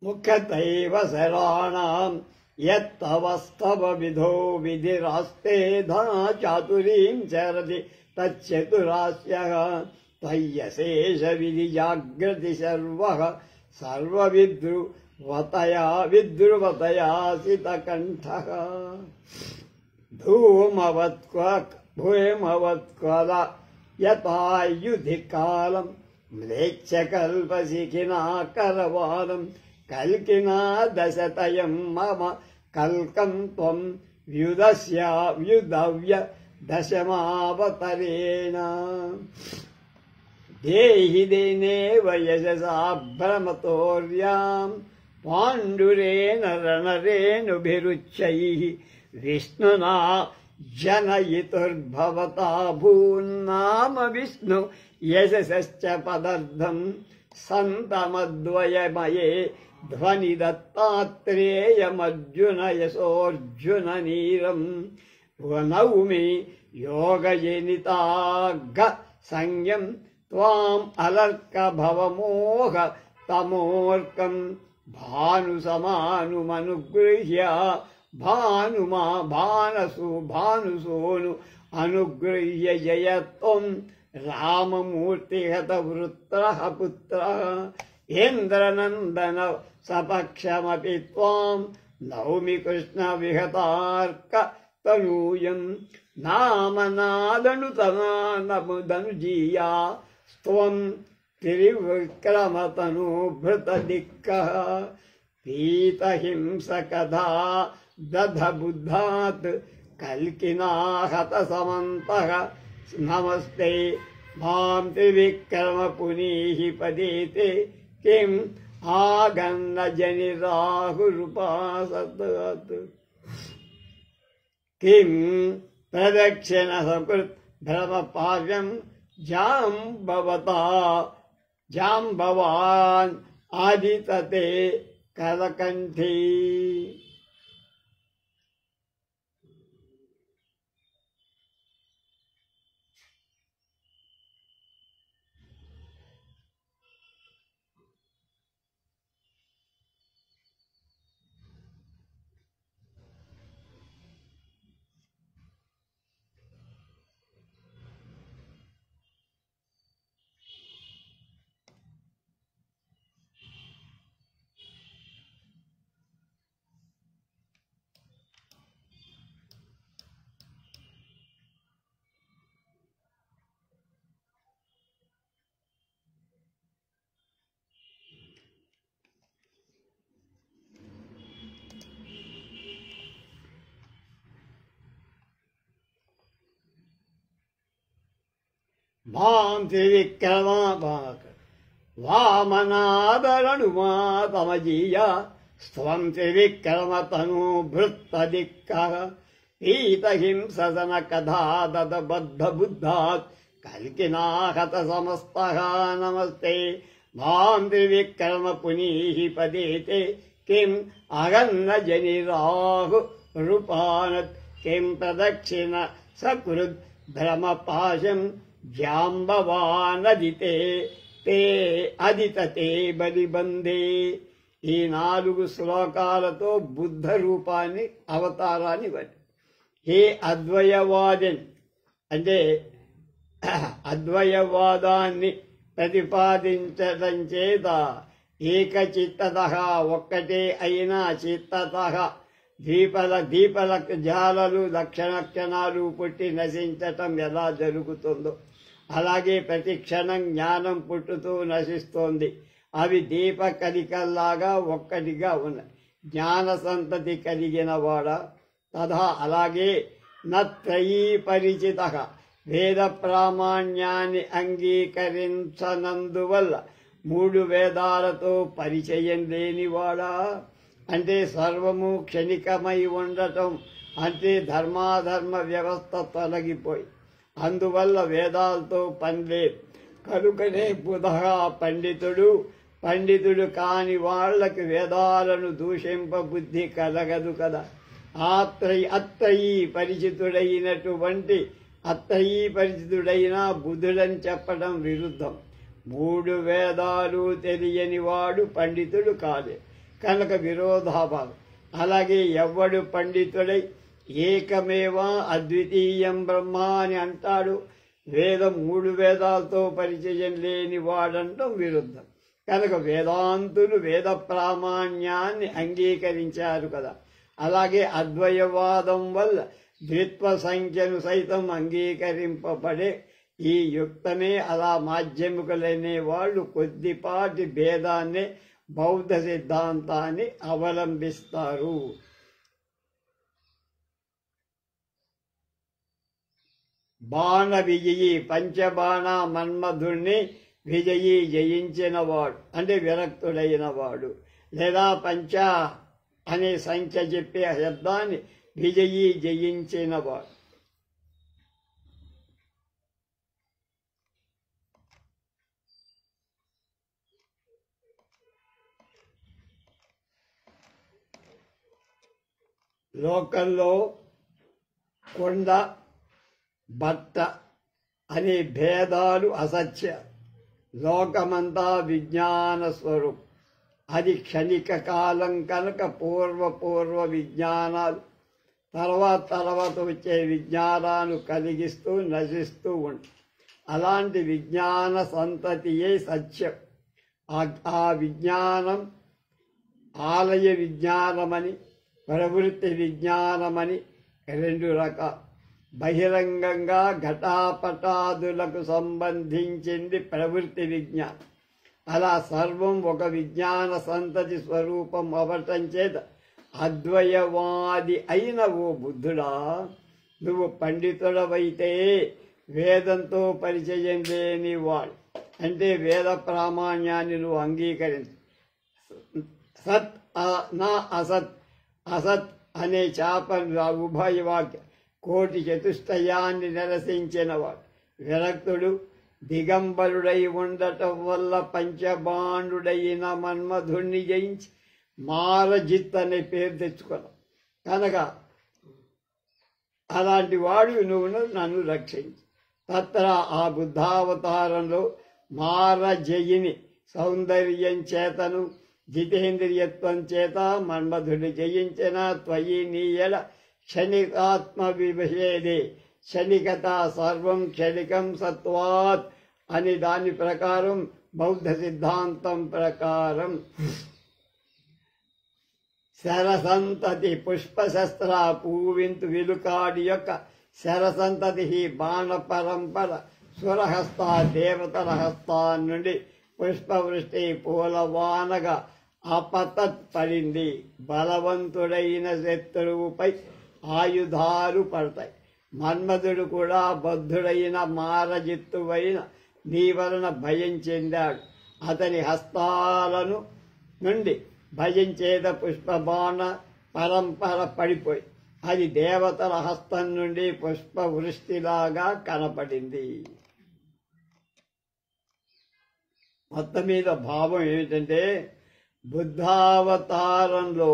ముఖ్యతైవ శరాణాం యత్తవస్తవ విధో విధిరాస్తే ధనా చాతురీం చరతి తచ్చతురాస్యః త్వయ్యశేష విధి జాగ్రతి సర్వః విద్రువతయాసిత కంఠః భూమవత్కల యథాయుధి కాలం మ్లేచ్ఛకల్పశిఖినా కరవాలం కల్కినా దశతయం మమ కల్కం త్వం వ్యుదవ్య దశమావతరేణ దేహి దేనేవ యశసా భ్రమతోర్యాం పాండురేణ రణరేణుభిరుచ్చైః విష్ణునా జనయితుర్భవతా భూన్నామ విష్ణు యశసశ్చ పదర్థం సంతమద్వయమయే ధ్వని దత్తాత్రేయమర్జున యశోర్జున నీరం నౌమి యోగజనితాగ సంజ్ఞం త్వాం అలర్క భవమోహ తమోర్కం భానుసమానుమనుగృహ్య భానుసోను అనుగృహ్య జయత్వం రామమూర్తిహత పుత్ర ఇంద్రనందన సపక్షమపి త్వాం నౌమి కృష్ణ విహతార్క తనూయం నామనాదనుతనానముదనుజీయా స్త్వం త్రివిక్రమతనూభృతదిక్కః పీతహింసకథా దధబుద్ధాత్ కల్కినాహత సమంతః నమస్తే మాం త్రివిక్రమపునీః పదేతే కిం ఆగన్నజనిరాహురుపాసత్ కిం ప్రదక్షిణ సకృత్ భ్రమపావ్యం జాంబవాన్ ఆదితతే కలకంఠీ. మాం త్రివిక్రమ వామనాదరణుమా తమజీయ స్వం త్రివిక్రమతనూభృత్తదిక్కః పీతహింసన కథా దదబద్ధబుద్ధాత్ కల్కినాహత సమస్తః నమస్తే మాం త్రివిక్రమపునీః పదేతే కిం అగన్నజనిరాహురుపానత్ కిం ప్రదక్షిణ సకృద్ భ్రమపాశం జాంబవానదితే అదితతే బలిబందే. ఈ 4 శ్లోకాలతో బుద్ధ రూపాన్ని అవతారాన్ని బట్టి ఏ అద్వయవాదిని అంటే అద్వయవాదాన్ని ప్రతిపాదించడం చేత ఏకచిత్తతః ఒక్కటే అయినా చిత్తతః దీపల జాలలు లక్షణాలు పుట్టి నశించటం ఎలా జరుగుతుందో అలాగే ప్రతి క్షణం జ్ఞానం పుట్టుతూ నశిస్తోంది. అవి దీప కలికల్లాగా ఒక్కటిగా ఉన్నాయి. జ్ఞాన సంతతి కలిగిన వాడా తథా అలాగే నత్రయీ పరిచితః వేద ప్రామాణ్యాన్ని అంగీకరించనందువల్ల 3 వేదాలతో పరిచయం లేనివాడా అంటే సర్వము క్షణికమై ఉండటం అంటే ధర్మాధర్మ వ్యవస్థ తొలగిపోయి అందువల్ల వేదాలతో పనిలేదు. కనుకనే బుధః పండితుడు కాని వాళ్లకి వేదాలను దూషింప బుద్ధి కలగదు కదా. అత్తయి పరిచితుడైన బుధుడని చెప్పడం విరుద్ధం. 3 వేదాలు తెలియని వాడు పండితుడు కాదే కనుక విరోధాభావం. అలాగే ఎవ్వడు పండితుడై ఏకమేవా అద్వితీయం బ్రహ్మ అని అంటాడు. 3 వేదాలతో పరిచయం లేని వాడంటం విరుద్ధం. కనుక వేదాంతులు వేద ప్రామాణ్యాన్ని అంగీకరించారు కదా. అలాగే అద్వయవాదం వల్ల ద్విత్వ సంఖ్యను సైతం అంగీకరింపబడే ఈ యుక్తమే. అలా మాధ్యమికులనే వాళ్ళు కొద్దిపాటి భేదాన్నే బౌద్ధ సిద్ధాంతాన్ని అవలంబిస్తారు. బాణ విజయి పంచబాణ మన్మధుణ్ణి విజయి జయించినవాడు అంటే విరక్తుడైనవాడు లేదా పంచ అనే సంఖ్య చెప్పే శబ్దాన్ని విజయి జయించినవాడు. లోకంలో కొండ బట్ట అనే భేదాలు అసత్య. లోకమంతా విజ్ఞాన స్వరూపం. అది క్షణిక కాలం కనుక పూర్వ విజ్ఞానాలు తర్వాత వచ్చే విజ్ఞానాలు కలిగిస్తూ నశిస్తూ ఉంటాయి. అలాంటి విజ్ఞాన సంతతియే సత్యం. ఆ విజ్ఞానం ఆలయ విజ్ఞానమని, ప్రవృత్తి విజ్ఞానమని రెండు రకాలు. బహిరంగంగా ఘటాపటాదులకు సంబంధించింది ప్రవృత్తి విజ్ఞానం. అలా సర్వం ఒక విజ్ఞాన సంతతి స్వరూపం అవటం చేత అద్వయవాది అయిన ఓ బుద్ధుడా, నువ్వు పండితుడవైతే వేదంతో పరిచయం లేని వాడు, అంటే వేద ప్రామాణ్యాన్ని నువ్వు అంగీకరించు. సత్ నా అసత్, అసత్ అనే చేప ఉభయవాక్య కోటి చతుష్టయాన్ని నిరసించినవాడు విరక్తుడు. దిగంబరుడై ఉండటం వల్ల పంచబాండుడైన మన్మధుణ్ణి జయించి మారజిత్ అనే పేరు తెచ్చుకున్నావు కనుక అలాంటి వాడు నువ్వు నన్ను రక్షించి. తత్ర ఆ బుద్ధావతారంలో మారజయిని సౌందర్యం చేతను జితేంద్రియత్వం చేత మన్మధుడి జయించిన త్వయి నీయల క్షణికాత్మ విభేదే, క్షణికత సర్వం క్షణికం సత్వాత్ అని దాని ప్రకారం బౌద్ధ సిద్ధాంతం ప్రకారం శరసంతతి పుష్పశస్త్ర పూవింతు విలుకాడి యొక్క శరసంతతి బాణ పరంపర సురహస్త దేవతల హస్తా నుండి పుష్పవృష్టి పూలవానగా అపతత్ పడింది. బలవంతుడైన శత్రువుపై ఆయుధాలు పడతాయి. మన్మధుడు కూడా బద్ధుడైన మారజిత్తువైన నీ వలన భయం చెందాడు. అతని హస్తాలను నుండి భయం చేత పుష్పబాణ పరంపర పడిపోయి అది దేవతల హస్తం నుండి పుష్పవృష్టిలాగా కనపడింది. మొత్తం మీద భావం ఏమిటంటే, బుద్ధావతారంలో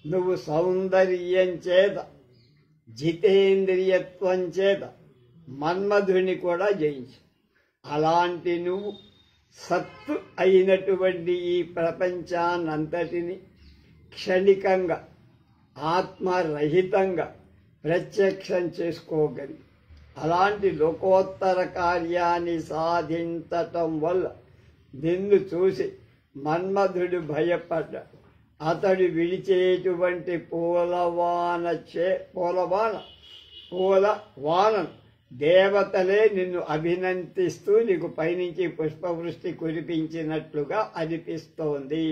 నువ్వు సౌందర్యం చేత జితేంద్రియత్వం చేత మన్మధుని కూడా జయించు. అలాంటి నువ్వు సత్తు అయినటువంటి ఈ ప్రపంచాన్నంతటిని క్షణికంగా ఆత్మరహితంగా ప్రత్యక్షం చేసుకోగలిగి అలాంటి లోకోత్తర కార్యాన్ని సాధించటం వల్ల నిన్ను చూసి మన్మధుడు భయపడ్డాడు. అతడు విడిచేటువంటి పూలవాన దేవతలే నిన్ను అభినందిస్తూ నీకు పైనుంచి పుష్పవృష్టి కురిపించినట్లుగా అనిపిస్తోంది.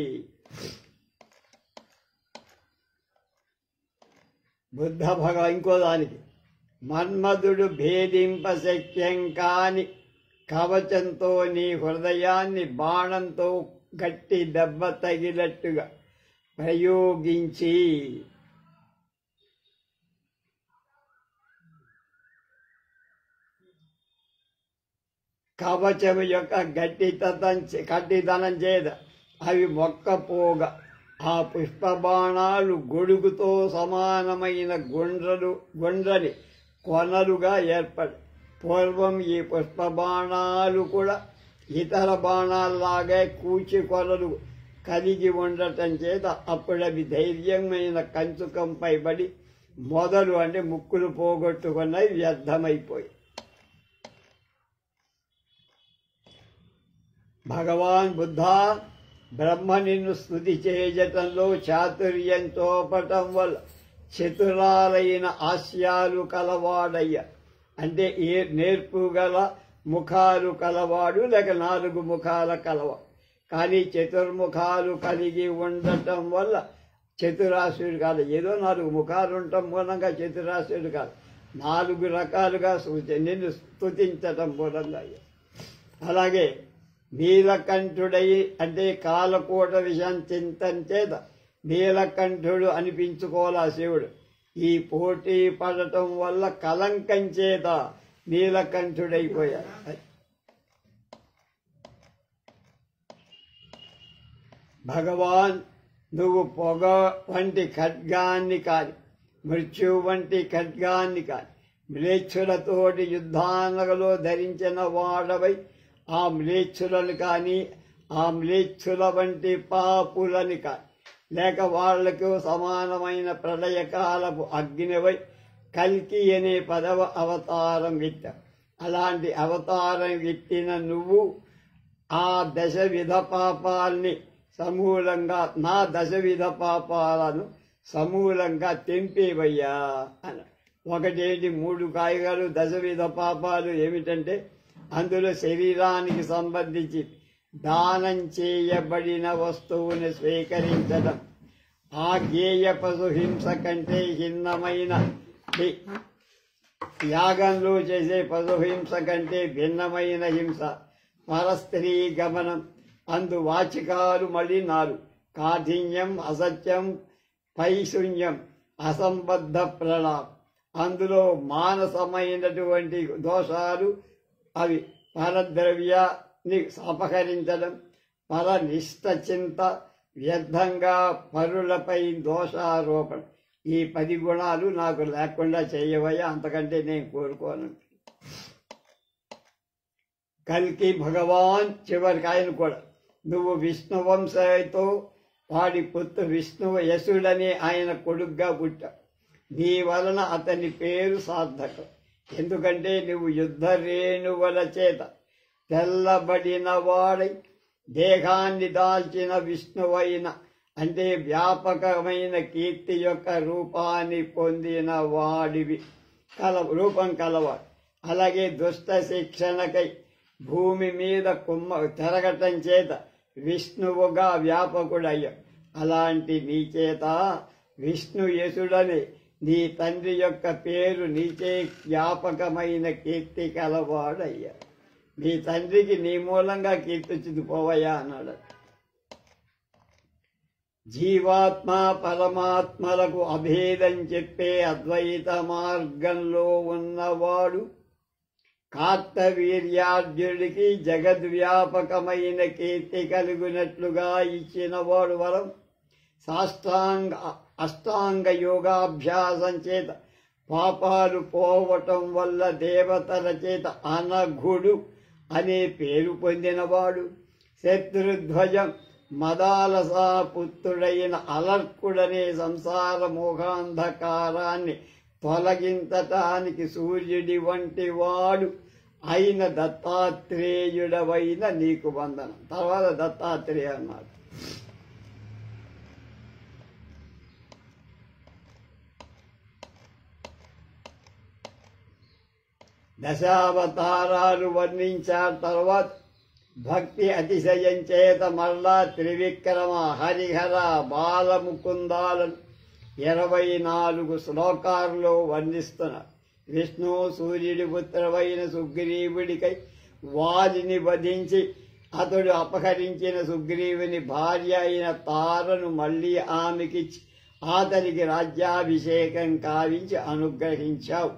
బుద్ధ ఇంకో దానికి మన్మధుడు భేదింపశక్యం కాని కవచంతో నీ హృదయాన్ని బాణంతో గట్టి దెబ్బ తగినట్టుగా ప్రయోగించి కవచము యొక్క గట్టిదనం చేత అవి మొక్కపోగా ఆ పుష్పబాణాలు గొడుగుతో సమానమైన గుండ్రని కొనలుగా ఏర్పడి పూర్వం ఈ పుష్పబాణాలు కూడా ఇతర బాణాల్లాగే కూచి కొనలు కలిగి ఉండటం చేత అప్పుడవి ధైర్యమైన కంచుకంపై పడి మొదలు అంటే ముక్కులు పోగొట్టుకున్నవి వ్యర్థమైపోయి. భగవాన్ బుద్ధ బ్రహ్మ నిన్ను స్తుతి చేయటంలో చాతుర్యం చూపటం వల్ల చతురాలైన ఆస్యాలు కలవాడయ్య, అంటే నేర్పుగల ముఖాలు కలవాడు లేక 4 ముఖాల కలవాడు. కానీ చతుర్ముఖాలు కలిగి ఉండటం వల్ల చతురాసుడు కాదు. ఏదో 4 ముఖాలు ఉండటం మూలంగా చతురాసుడు కాదు, 4 రకాలుగా నిన్ను స్తుతించటం మూలంగా. అలాగే నీలకంఠుడై అంటే కాలకూట విషయం చింతన చేత నీలకంఠుడు అనిపించుకోవాలా శివుడు. ఈ పోటీ పడటం వల్ల కలంకం చేత నీలకంఠుడైపోయాడు. భగవాన్ నువ్వు పొగ వంటి ఖడ్గాన్ని కాని, మృత్యు వంటి ఖడ్గాన్ని కాని, మ్లేచ్ఛులతోటి యుద్ధానగలో ధరించిన వాడవై ఆ మ్లేచ్ఛులను కానీ ఆ మ్లేచ్ఛుల వంటి పాపులని లేక వాళ్లకు సమానమైన ప్రళయకాలపు అగ్నివై కల్కి అనే పదవ అవతారం ఎత్త. అలాంటి అవతారం ఎత్తిన నువ్వు ఆ దశవిధ పాపాల్ని సమూలంగా, నా దశవిధ పాపాలను సమూలంగా తెంపేవయ్యా అని. ఒకటేంటి, 3 కాయగాలు దశవిధ పాపాలు ఏమిటంటే, అందులో శరీరానికి సంబంధించి దానం చేయబడిన వస్తువుని స్వీకరించడం, ఆ గేయ పశు హింస కంటే భిన్నమైన యాగంలో చేసే పశుహింస కంటే భిన్నమైన హింస, పరస్త్రీ గమనం, అందు వాచికాలు మళ్ళీ 4, కాఠిన్యం, అసత్యం, పైశూన్యం, అసంబద్ధ ప్రళాపం, అందులో మానసమైనటువంటి దోషాలు, అవి పరద్రవ్యాన్ని అపహరించడం, పరనిష్ట చింత, వ్యర్థంగా పరులపై దోషారోపణ. ఈ 10 గుణాలు నాకు లేకుండా చేయవయ్యా, అంతకంటే నేను కోరుకోను. కల్కి భగవాన్ చివరికి ఆయన కూడా, నువ్వు విష్ణువంశతో వాడి పుత్రు విష్ణువు యశుడని ఆయన కొడుగ్గా పుట్టావు. నీ వలన అతని పేరు సార్థకం. ఎందుకంటే నువ్వు యుద్ధ రేణువుల చేత తెల్లబడిన వాడై దేహాన్ని దాల్చిన విష్ణువైన, అంటే వ్యాపకమైన కీర్తి యొక్క రూపాన్ని పొందిన వాడివి, రూపం కలవాడు. అలాగే దుష్ట శిక్షణకై భూమి మీద తిరగటం చేత విష్ణువుగా వ్యాపకుడయ్యా. అలాంటి నీ చేత విష్ణుయసుడని నీ తండ్రి యొక్క పేరు నీచే వ్యాపకమైన కీర్తి కలవాడయ్యా. నీ తండ్రికి నీ మూలంగా కీర్తించుదు పోవయ్యా అన్నాడు. జీవాత్మ పరమాత్మలకు అభేదం చెప్పే అద్వైత మార్గంలో ఉన్నవాడు కార్తవీర్యార్జునుడికి జగద్వ్యాపకమైన కీర్తి కలిగినట్లుగా ఇచ్చినవాడు వరం. అష్టాంగ యోగాభ్యాసం చేత పాపాలు పోవటం వల్ల దేవతల చేత అనఘుడు అనే పేరు పొందినవాడు. శత్రుధ్వజం మదాలసా పుత్రుడైన అలర్కుడనే సంసార మోహాంధకారాన్ని తొలగించటానికి సూర్యుడి వంటి వాడు అయిన దత్తాత్రేయుడవైన నీకు వందనం. తర్వాత దత్తాత్రేయ అన్నాడు. దశావతారాలు వర్ణించారు. తర్వాత భక్తి అతిశయం చేత మళ్ళా త్రివిక్రమ, హరిహర, బాలముకుందాలను 24 శ్లోకాల్లో వర్ణిస్తున్నారు. విష్ణు సూర్యుడి పుత్రవైన సుగ్రీవుడికై వారిని వధించి అతడు అపహరించిన సుగ్రీవుని భార్య అయిన తారను మళ్లీ ఆమెకిచ్చి అతనికి రాజ్యాభిషేకం కావించి అనుగ్రహించావు.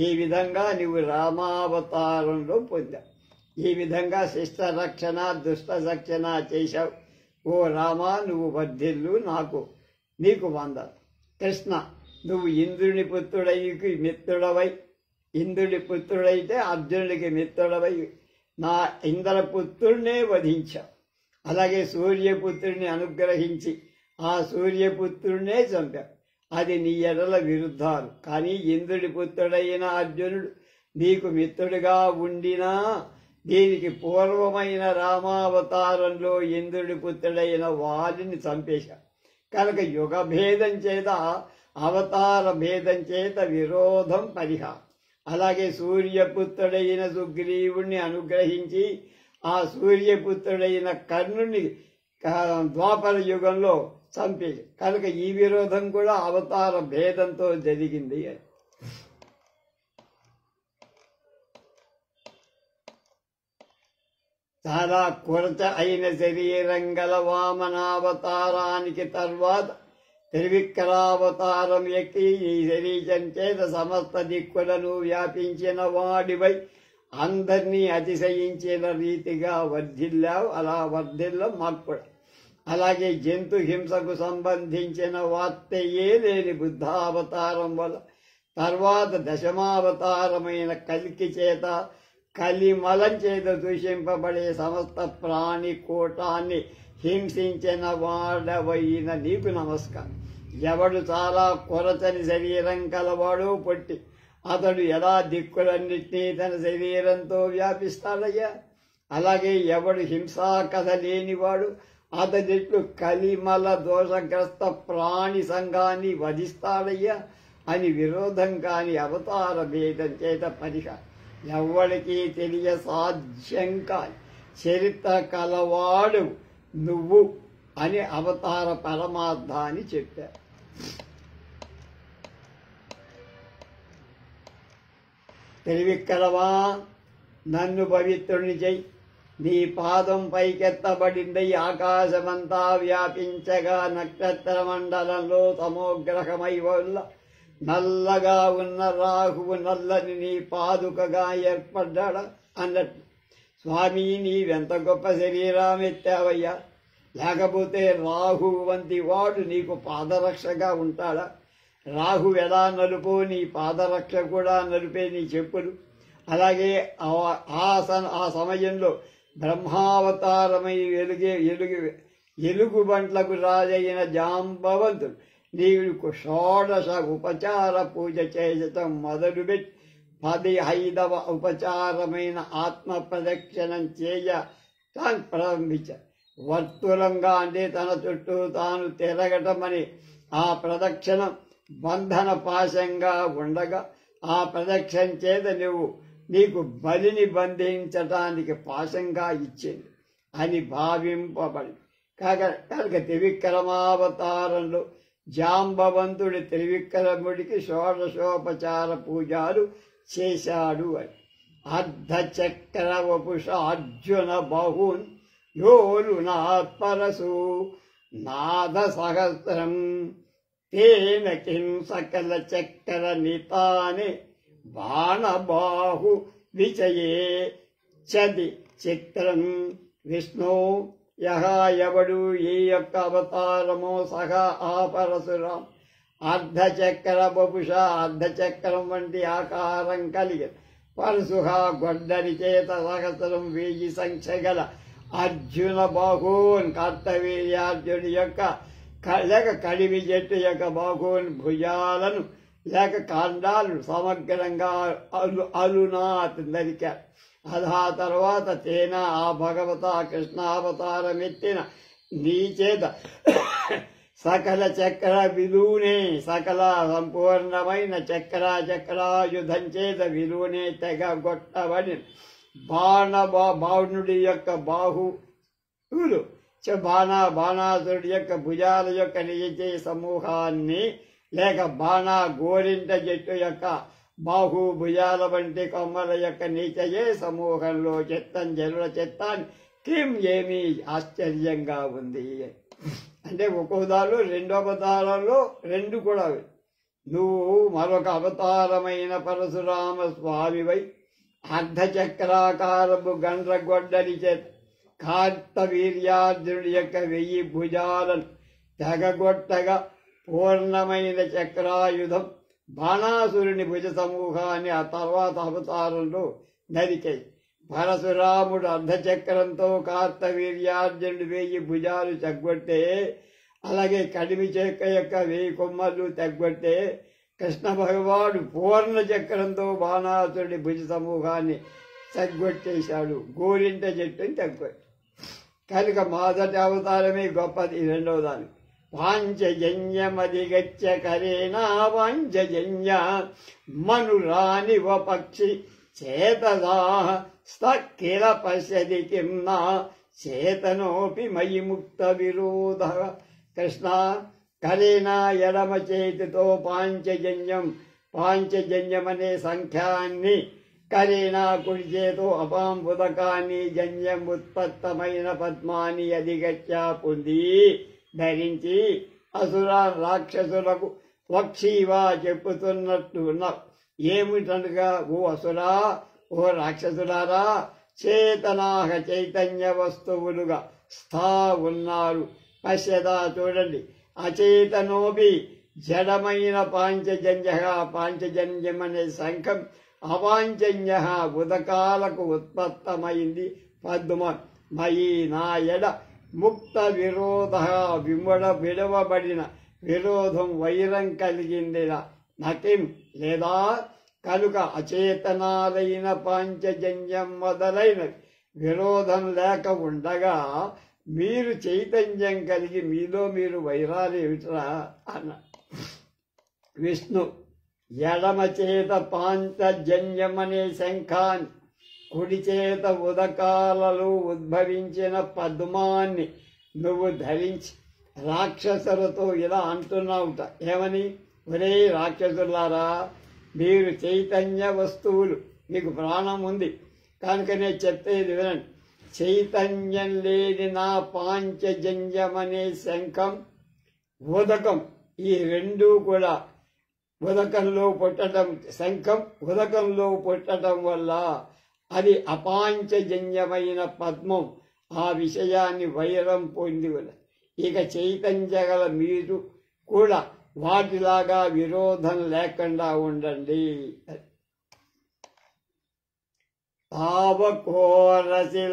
ఈ విధంగా నువ్వు రామావతారంలో పొందావు. ఈ విధంగా శిష్ట రక్షణ, దుష్ట రక్షణ చేశావు. ఓ రామా, నువ్వు వర్ధిల్లు, నీకు వందనం. కృష్ణ, నువ్వు ఇంద్రుని పుత్రుడికి మిత్రుడవై, ఇంద్రుడి పుత్రుడైతే అర్జునుడికి మిత్రుడవై నా ఇంద్రపుత్రుడినే వధించావు. అలాగే సూర్యపుత్రుడిని అనుగ్రహించి ఆ సూర్యపుత్రుడినే చంపావు. అది నీ ఎడల విరుద్ధాలు. కానీ ఇంద్రుడి పుత్రుడైన అర్జునుడు నీకు మిత్రుడిగా ఉండినా దీనికి పూర్వమైన రామావతారంలో ఇంద్రుడి పుత్రుడైన వారిని చంపేశావు. కనుక యుగ భేదం చేత, అవతార భేదం చేత విరోధం పరిహారం. అలాగే సూర్యపుత్రుడైన సుగ్రీవుణ్ణి అనుగ్రహించి ఆ సూర్యపుత్రుడైన కర్ణుని ద్వాపర యుగంలో చంపేసి, కనుక ఈ విరోధం కూడా అవతార భేదంతో జరిగింది. చాలా కొరత అయిన శరీరం గల వామనావతారానికి తర్వాత త్రివిక్రమావతారం ఎక్కి ఈ శరీరం చేత సమస్త దిక్కులను వ్యాపించిన వాడివై అందరినీ అతిశయించిన రీతిగా వర్ధిల్లావు. అలా వర్ధిల్ల మాకు. అలాగే జంతు హింసకు సంబంధించిన వార్తయే లేని బుద్ధావతారం వల్ల తర్వాత దశమావతారమైన కల్కి చేత కలిమలం చేత దూషింపబడే సమస్త ప్రాణి కూటాన్ని హింసించిన వాడవైన నీకు నమస్కారం. ఎవడు చాలా కొరచని శరీరం కలవాడో పొట్టి అతడు ఎలా దిక్కులన్నింటినీ తన శరీరంతో వ్యాపిస్తాడయ్యా. అలాగే ఎవడు హింసా కథ లేనివాడు అతడిట్లు కలిమల దోషగ్రస్త ప్రాణి సంఘాన్ని వధిస్తాడయ్యా అని విరోధం కాని అవతార భేదం చేత పరిహారం ఎవరికి తెలియ సాధ్యం కాని చరిత్ర కలవాడు నువ్వు అని అవతార పరమార్థాన్ని చెప్పారు. తెలివిక్కలవా, నన్ను పవిత్రుని చెయ్యి. నీ పాదం పైకెత్తబడిందై ఆకాశమంతా వ్యాపించగా నక్షత్ర మండలంలో తమోగ్రహమై వల్ల నల్లగా ఉన్న రాహువు నల్లని నీ పాదుకగా ఏర్పడ్డాడా అన్నట్టు. స్వామి, నీవెంత గొప్ప శరీరం ఎత్తావయ్యా. లేకపోతే రాహువు వంటి వాడు నీకు పాదరక్షగా ఉంటాడా? రాహు ఎలా నలుపో నీ పాదరక్ష కూడా నలిపే నీ చెప్పులు. అలాగే ఆ సమయంలో బ్రహ్మావతారమై ఎలుగుబంట్లకు రాజైన జాంబవంతుడు నీకు షోడశ ఉపచార పూజ చేయటం మొదలుపెట్టి 15వ ఉపచారమైన ఆత్మ ప్రదక్షిణం చేయ ప్రారంభించారు. వర్తులంగా అంటే తన చుట్టూ తాను తిరగటమని ఆ ప్రదక్షిణం బంధన పాశంగా ఉండగా ఆ ప్రదక్షిణ చేత నీకు బలిని బంధించటానికి పాశంగా ఇచ్చింది అని భావింపబడి కనుక త్రివిక్రమావతారంలో జాంబవంతుడి త్రివిక్రముడికి షోడశోపచార పూజలు చేశాడు అని. అర్ధచక్ర వపుష అర్జున బహూన్ యోరునాత్పరసు నాద సహస్రం తేన కిం సకల చక్ర నితానే బాణబాహు విచయే చది చిత్రం. విష్ణు ఎవడు ఈ యొక్క అవతారమో సహా ఆ పరశురాం అర్ధచక్ర బపుష అర్ధచక్రం వంటి ఆకారం కలిగి పరశుహ గొడ్డలి చేత సహస్రం 1000 సంఖ్య గల అర్జున బాహూన్ కార్తవీర్యార్జుని యొక్క లేక కడివి చెట్టు యొక్క బాహూన్ భుజాలను లేక కాండాలు సమగ్రంగా అలునాథ్ నరికారు. ఆ తర్వాత తేన ఆ భగవత కృష్ణావతారం ఎత్తిన నీ చేత సకల చక్ర విలునే సకల సంపూర్ణమైన చక్రాయుధం చేత విలునే తెగగొట్టబడి బాణుడి యొక్క బాహువులు బాణాసురుడి యొక్క భుజాల యొక్క నిజ సమూహాన్ని లేక గోరింట చెట్టు యొక్క బాహు భుజాల వంటి కొమ్మల యొక్క నీచయే సమూహంలో జనుల చిత్తాన్ని కిం ఏమీ ఆశ్చర్యంగా ఉంది అంటే ఒక్కో దానిలో 2 అవతారాల్లో 2 కూడా నువ్వు మరొక అవతారమైన పరశురామ స్వామివై అర్ధచక్రాకారపు గండ్రగొడ్డలి చేత కార్తవీర్యార్జునుడి యొక్క 1000 భుజాలను తెగగొట్టగా పూర్ణమైన చక్రాయుధం బాణాసురుని భుజ సమూహాన్ని ఆ తర్వాత అవతారంలో నరికాయి. పరశురాముడు అర్ధచక్రంతో కార్తవీర్యార్జునుడు 1000 భుజాలు తగ్గొట్టే, అలాగే కడిమి చెక్క యొక్క 1000 కొమ్మలు తగ్గొట్టే కృష్ణ భగవానుడు పూర్ణ చక్రంతో బాణాసురుడి భుజ సమూహాన్ని తగ్గొట్టేశాడు. గోరింట చెట్టుని తగ్గొట్టి కనుక మొదటి అవతారమే గొప్పది. 2వ దాని పాంచజన్యమధిగచ్చ కరేనా పాంచజన్య మనురానివ పక్షి చేతదా స్థకిల పశ్యతి కింనా చేతనోపి మయి ముక్త విరోధ. కృష్ణ కరేనా ఎడమ చేతితో పాంచజన్యమనే సంఖ్యాన్ని కరేనా కుడి చేతో అపాంబుదకాన్ని జన్యం ఉత్పత్తమైన పద్మాన్ని అధిగత్య పొంది ధరించి అసుర రాక్షసులకు వక్షీవా చెప్పుతున్నట్టు ఏమిటనగా ఓ అసురా ఓ రాక్షసులారా చేతనాహ చైతన్య వస్తువులుగా స్థా ఉన్నారు. పశ్యదా చూడండి. అచేతనోపి జడమైన పాంచజన్యగా పాంచజన్యమనే శంఖం అవాంఛన్య ఉదకాలకు ఉత్పత్తమైంది పద్మం మయి నా ఎడ ముక్త విరోధ విడవబడిన విరోధం వైరం కలిగిందిలా నకిం లేదా కనుక అచేతనాలైన పాంచజన్యం మొదలైనవి విరోధం లేక ఉండగా మీరు చైతన్యం కలిగి మీలో మీరు వైరాలు ఏమిట్రా అన్న విష్ణు ఎడమ చేత పాంచజన్యమనే శంఖాన్ని కుడి చేత ఉదకాలలో ఉద్భవించిన పద్మాన్ని నువ్వు ధరించి రాక్షసులతో ఇలా అంటున్నావుట ఏమని ఒరే రాక్షసులారా మీరు చైతన్య వస్తువులు మీకు ప్రాణం ఉంది కనుకనే చెప్పేది వినండి చైతన్యం లేని నా పాంచజన్యమనే శంఖం ఉదకం ఈ రెండూ కూడా ఉదకంలో పుట్టడం శంఖం ఉదకంలో పుట్టడం వల్ల అది అపాంచజన్యమైన పద్మం ఆ విషయాన్ని వైరం పొంది ఇక చైతన్య గల మీరు కూడా వాటిలాగా విరోధం లేకుండా ఉండండి తావకోరసి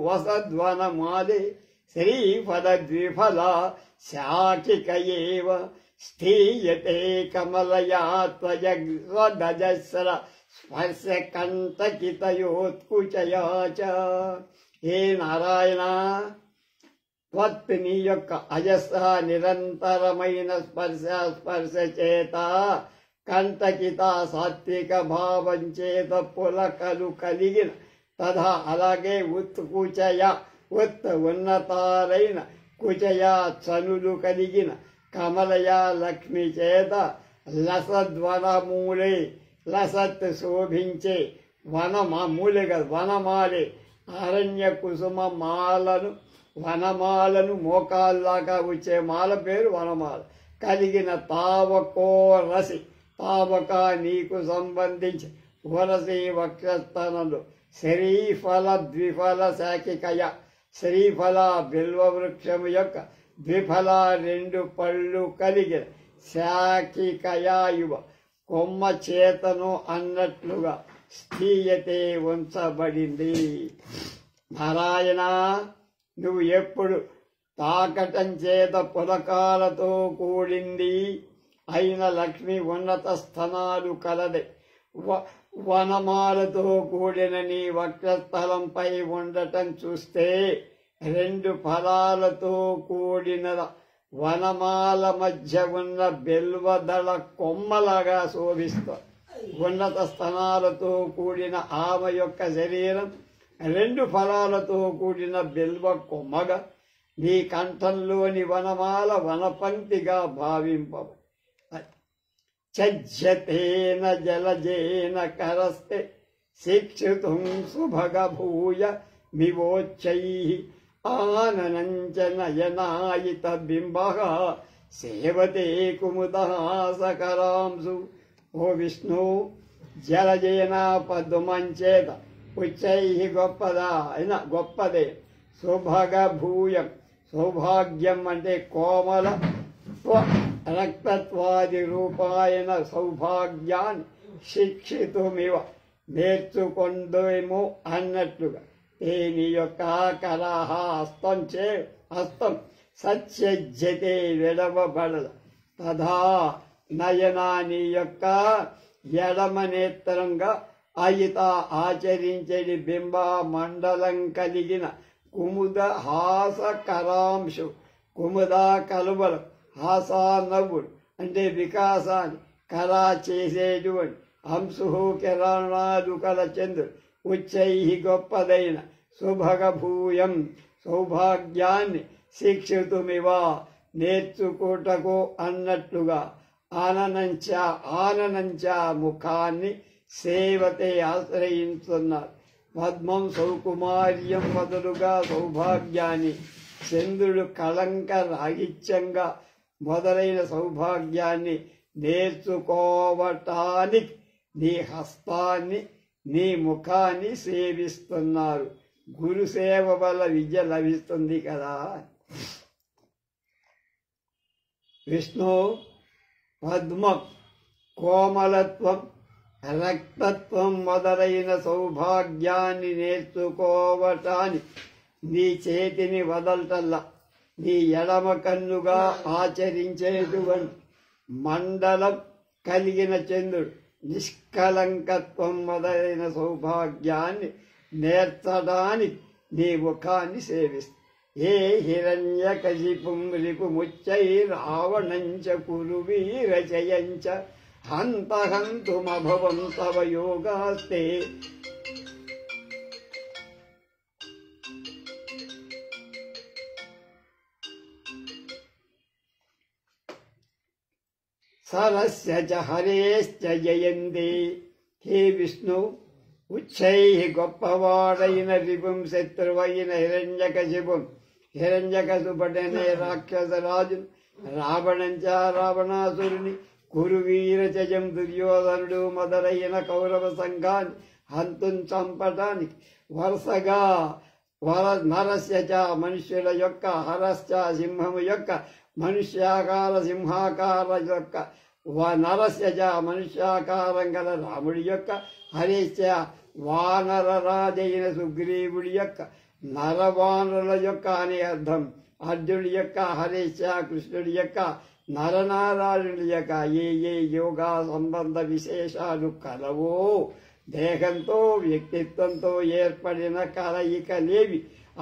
వసద్వనమాదే శ్రీఫల ద్విఫల శాఖికయేవ స్థీయతే కమలయా త్వజస్ర స్పర్శ కంటకితయోత్కుచయా చ హే నారాయణ నీ యొక్క అజస్స నిరంతరమైన స్పర్శ చేత కంటకిత సాత్విక భావం చేత పులకలు కలిగిన తథా అలాగే ఉత్కుచయ ఉన్నతారైన కుచయ చనులు కలిగిన కమలయ లక్ష్మి చేత లసద్వనమూలే లసత్ శోభించే మూలిగా వనమాలే అరణ్య కుసుమ మాలను వనమాలను మోకాల్లాగా వచ్చే మాల పేరు వనమాల కలిగిన తావకో రసి తావక నీకు సంబంధించి వరసి వక్షస్థనంలో శ్రీఫల ద్విఫల శాఖికయ శ్రీఫల బిల్వ వృక్షము యొక్క ద్విఫల రెండు పళ్ళు కలిగిన శాఖికయాయువ కొమ్మ చేతను అన్నట్లుగా స్థీయతే ఉంచబడింది నారాయణ నువ్వు ఎప్పుడు తాకటం చేత పులకాలతో కూడింది అయిన లక్ష్మి ఉన్నత స్థనాలు కలదే వనమాలతో కూడిన నీ వక్షస్థలంపై ఉండటం చూస్తే రెండు ఫలాలతో కూడిన వనమాల మధ్య ఉన్న బెల్వదళ కొమ్మలాగా శోభిస్తా ఉన్నత స్థనాలతో కూడిన ఆమె యొక్క శరీరం రెండు ఫలాలతో కూడిన బెల్వ కొమ్మగా నీ కంఠంలోని వనమాల వనపంక్తిగా భావింపవు చజ్యతేన జలజేన కరస్తే శిక్షితుం సుభగ భూయ మివోచ్చై ఆననంచ నయనాయిత బింబ సేవతే కుముదహాసకరాంసు ఓ విష్ణు జలజేన పద్మంచేత ఉచ్చై గొప్పదే సుభగ భూయం సౌభాగ్యం అంటే కోమల రక్తత్వాది రూపాయన సౌభాగ్యాన్ని శిక్షితుమివ నేర్చుకొందేమో అన్నట్లుగా నీ యొక్క కలహ హస్తం సత్యజ్యతే విడవబడల తథా నయనా నీ యొక్క ఎడమ నేత్రంగా అయిత ఆచరించడి బింబ మండలం కలిగిన కుముద హాస కరాంశు కుముద కలువలు హాసా నవ్వుడు అంటే వికాసాన్ని కళా చేసేటువంటి అంశు కిరణాలు కల చంద్రుడు ఉచ్చై గొప్పదైన సుభగ భూయం సౌభాగ్యాన్ని శిక్షితుమివా నేర్చుకోటకు అన్నట్లుగా ఆననంచ ముఖాన్ని సేవతే ఆశ్రయించున్నారు పద్మం సౌకుమార్యం మొదలుగా సౌభాగ్యాన్ని చంద్రుడు కళంక రాహిత్యంగా మొదలైన సౌభాగ్యాన్ని నేర్చుకోవటానికి నీ హస్తాన్ని నీ ముఖాన్ని సేవిస్తున్నారు గురు సేవ వల్ల విద్య లభిస్తుంది కదా విష్ణు పద్మ కోమలత్వం రక్తత్వం మొదలైన సౌభాగ్యాన్ని నేర్చుకోవటాన్ని నీ చేతిని వదలటల్లా నీ ఎడమ కన్నుగా ఆచరించేటువంటి మండలం కలిగిన చంద్రుడు నిష్కలంకత్వం మొదలైన సౌభాగ్యాన్ని నేర్చడానికి నీ ముఖాన్ని సేవిస్తుంది. ఏ హిరణ్యకశిపుం రిపుముచ్చై రావణంచ కురువీరచయంచ హంత హంతుమభవం తవ యోగాస్తే. సరస్య చ హరేశ్చ జయంతి. హే విష్ణు, ఉచ్చై గొప్పవాడైన రిపుం శత్రువైన హిరణ్యకశిపుం, హిరణ్యకశిపుడనే రాక్షసరాజు రావణంచ రావణాసురుని, కురువీరచయం దుర్యోధనుడు మొదలైన కౌరవ సంఘాన్ని హంతుం చంపటానికి వరుసగా నరస్య చ మనుష్యుల యొక్క, హరశ్చ సింహము యొక్క, మనుష్యాకార సింహాకార యొక్క, నరస్య చ మనుష్యాకారం గల రాముడి యొక్క, హరిశ్చ వానర రాజైన సుగ్రీవుడి యొక్క, నరవానరుల యొక్క అనే అర్థం. అర్జునుడి యొక్క, హరిశ్చ కృష్ణుడి యొక్క, నరనారాయణుడి యొక్క ఏ ఏ యోగా సంబంధ విశేషాలు కలవో, దేహంతో వ్యక్తిత్వంతో ఏర్పడిన కలయికలేవి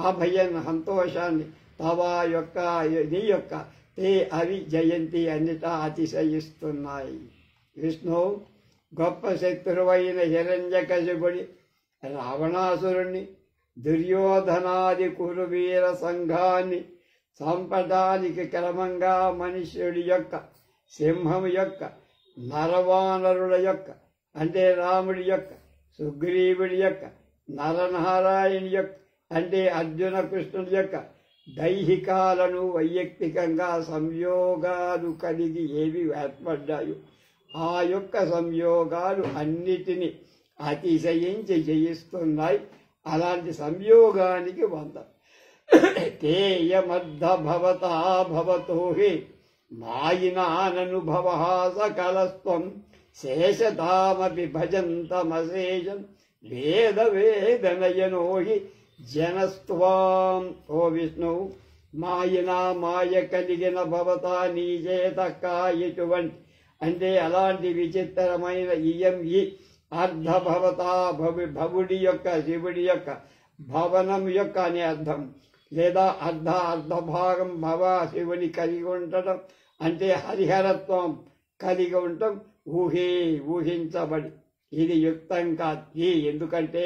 అభయం సంతోషాన్ని తవా యొక్క నీ యొక్క తే అవి జయంతి అన్నిటా అతిశయిస్తున్నాయి. విష్ణు, గొప్ప శత్రువైన హిరణ్యకశిపుడి, రావణాసురుణ్ణి, దుర్యోధనాది కురువీర సంఘాన్ని చంపడానికి క్రమంగా మనుష్యుడి యొక్క, సింహం యొక్క, నరవానరుల యొక్క అంటే రాముడి యొక్క, సుగ్రీవుడి యొక్క, నరనారాయణుడి యొక్క అంటే అర్జున కృష్ణుడి యొక్క దైహికాలను వైయక్తికంగా సంయోగాలు కలిగి ఏవి ఏర్పడ్డాయో ఆ యొక్క సంయోగాలు అన్నిటినీ అతిశయించి జయిస్తున్నాయి. అలాంటి సంయోగానికి వంద తేయమద్ధ భవతా భవతో హి మాయినాననుభవ సకలస్వం శేషతామపి భజంతమశేషం వేద వేదనయనో హి జనస్త్వాం. ఓ విష్ణువు, మాయనా మాయ కలిగిన భవతా నీ చేత ఎటువంటి అంటే అలాంటి విచిత్రమైన ఇయం ఈ అర్ధభవతా భవుడి యొక్క, శివుడి యొక్క, భవనం యొక్క అనే అర్థం. లేదా అర్ధభాగం భవ శివుని కలిగి ఉండటం అంటే హరిహరత్వం కలిగి ఉండటం ఊహించబడి ఇది యుక్తం కాదు. ఎందుకంటే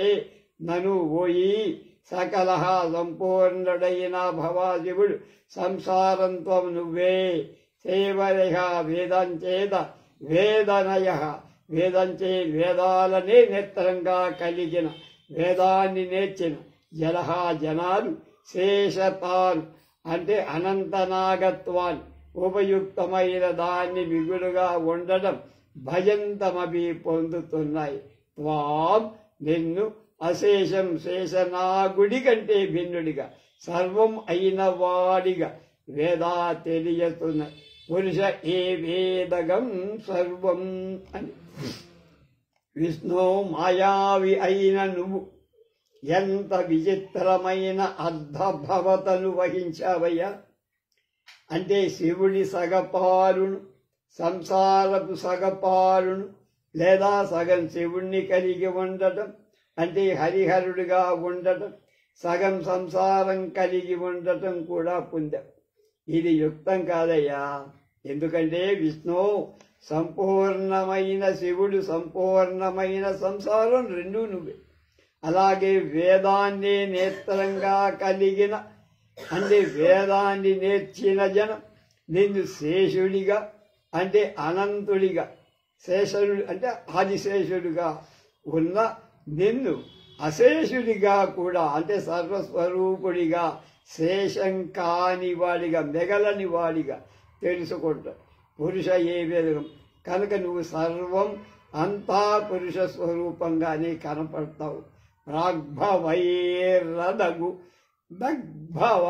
నను ఓయి సకల సంపూర్ణుడైన భవాశివుడు సంసారంత్వం నువ్వే. సేవయ వేదంచేద వేదనయ వేదంచే వేదాలనే నేత్రంగా కలిగిన వేదాన్ని నేర్చిన జలహ జనాలు శేషతాలు అంటే అనంతనాగత్వాన్ని ఉపయుక్తమైన దాన్ని మిగులుగా ఉండడం భజంతమభి పొందుతున్నాయి. త్వాం నిన్ను అశేషం శేషనాగుడి కంటే భిన్నుడిగా సర్వం అయిన వాడిగా వేదా తెలియతున్నాయి. పురుష ఏ వేదగం సర్వం అని. విష్ణు, మాయావి అయిన నువ్వు ఎంత విచిత్రమైన అర్ధభవతను వహించావయ్యా. అంటే శివుడి సగపాలును, సంసారపు సగపాలును లేదా సగం శివుణ్ణి కలిగి ఉండటం అంటే హరిహరుడిగా ఉండటం, సగం సంసారం కలిగి ఉండటం కూడా పొందాం. ఇది యుక్తం కాదయ్యా. ఎందుకంటే విష్ణు సంపూర్ణమైన శివుడు, సంపూర్ణమైన సంసారం రెండూ నువ్వే. అలాగే వేదాన్ని నేత్రంగా కలిగిన అంటే వేదాన్ని నేర్చిన జనం నిన్ను శేషుడిగా అంటే అనంతుడిగా, శేషుడు అంటే ఆదిశేషుడిగా ఉన్న నిన్ను అశేషుడిగా కూడా అంటే సర్వస్వరూపుడిగా, శేషం కాని వాడిగా, మెగలని వాడిగా తెలుసుకుంటావు. పురుష ఏ వేదం కనుక నువ్వు సర్వం అంతా పురుష స్వరూపంగానే కనపడతావు. ప్రాగ్భవైరదగు దగ్భవ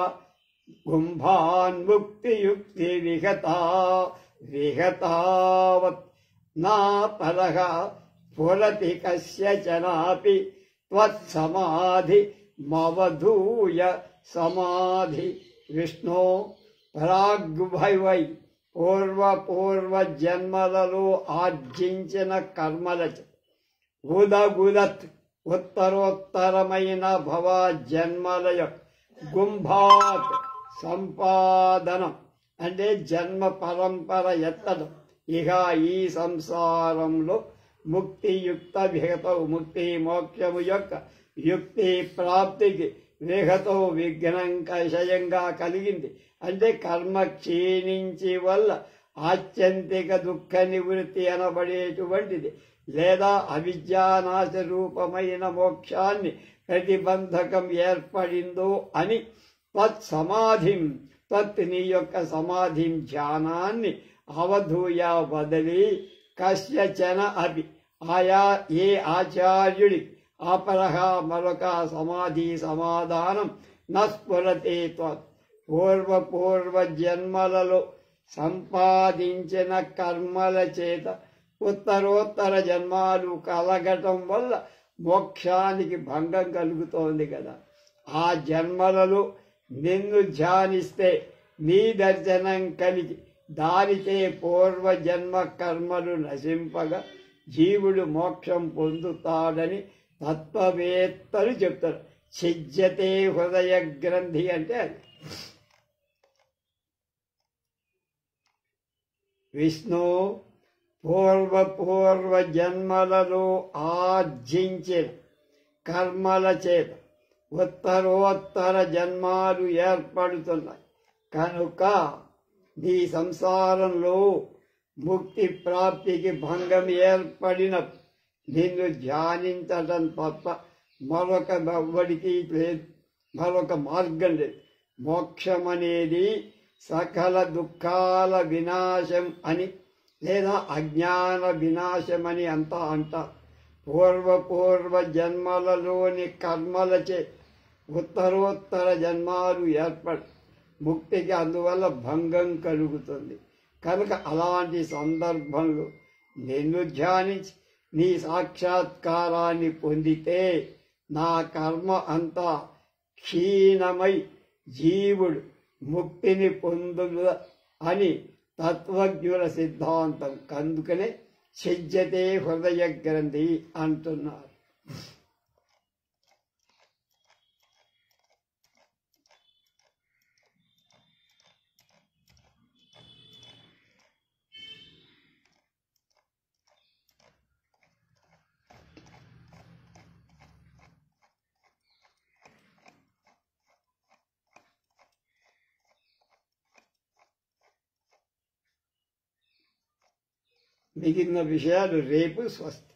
గుంభాన్ముక్తియుక్తి విహతావత్ నా పరహ స్ఫురతి కస్యచనాపి త్వత్సమాధి మవధూయ సమాధి విష్ణో పరాగ్భవై పూర్వ జన్మలలో ఆర్జించిన కర్మలచ ఉదగుదత్ ఉత్తరోత్తరమైన భవ జన్మలయ గుంభాత్ సంపాదనం అంటే జన్మ పరంపర ఎత్తడం. ఇక ఈ సంసారంలో ముక్తియుక్త విహతో ముక్తి మోక్షము యొక్క యుక్తి ప్రాప్తికి విహతో విఘ్నం కషయంగా కలిగింది. అంటే కర్మ క్షీణించి వల్ల ఆత్యంతిక దుఃఖ నివృత్తి అనబడేటువంటిది లేదా అవిద్యానాశ రూపమైన మోక్షాన్ని ప్రతిబంధకం ఏర్పడిందో అని తత్సమాధిం నీ యొక్క సమాధిం ధ్యానాన్ని అవధూయ వదలి కస్యచన అపి ఆయా ఏ ఆచార్యుడి అపరహ మరొక సమాధి సమాధానం నస్ఫురతే పూర్వ జన్మలలో సంపాదించిన కర్మల చేత ఉత్తరోత్తర జన్మాలు కలగటం వల్ల మోక్షానికి భంగం కలుగుతోంది కదా. ఆ జన్మలలో నిన్ను ధ్యానిస్తే నీ దర్శనం కలిగి దానితే పూర్వజన్మ కర్మలు నశింపగా జీవుడు మోక్షం పొందుతాడని తత్వవేత్తలు చెప్తారు. ఛిద్యతే హృదయ గ్రంథి అంటే అది. విష్ణు పూర్వ జన్మలలో ఆర్జించిన కర్మల చేత ఉత్తరోత్తర జన్మాలు ఏర్పడుతున్నాయి కనుక నీ సంసారంలో ముక్తి ప్రాప్తికి భంగం ఏర్పడినప్పుడు నిన్ను ధ్యానించడం తప్ప మరొక మార్గం లేదు. మోక్షం అనేది సకల దుఃఖాల వినాశం అని లేదా అజ్ఞాన వినాశమని అంతా అంటారు. పూర్వ జన్మలలోని కర్మలచే ఉత్తరోత్తర జన్మాలు ఏర్పడి ముక్తికి అందువల్ల భంగం కలుగుతుంది. కనుక అలాంటి సందర్భంలో నిన్ను ధ్యానించి నీ సాక్షాత్కారాన్ని పొందితే నా కర్మ అంతా క్షీణమై జీవుడు ముక్తిని పొందుల అని తత్వజ్ఞుల సిద్ధాంతం. అందుకనే ఛిద్యతే హృదయ గ్రంథి అంటున్నారు. మిగిలిన విషయాలు రేపు. స్వస్తి.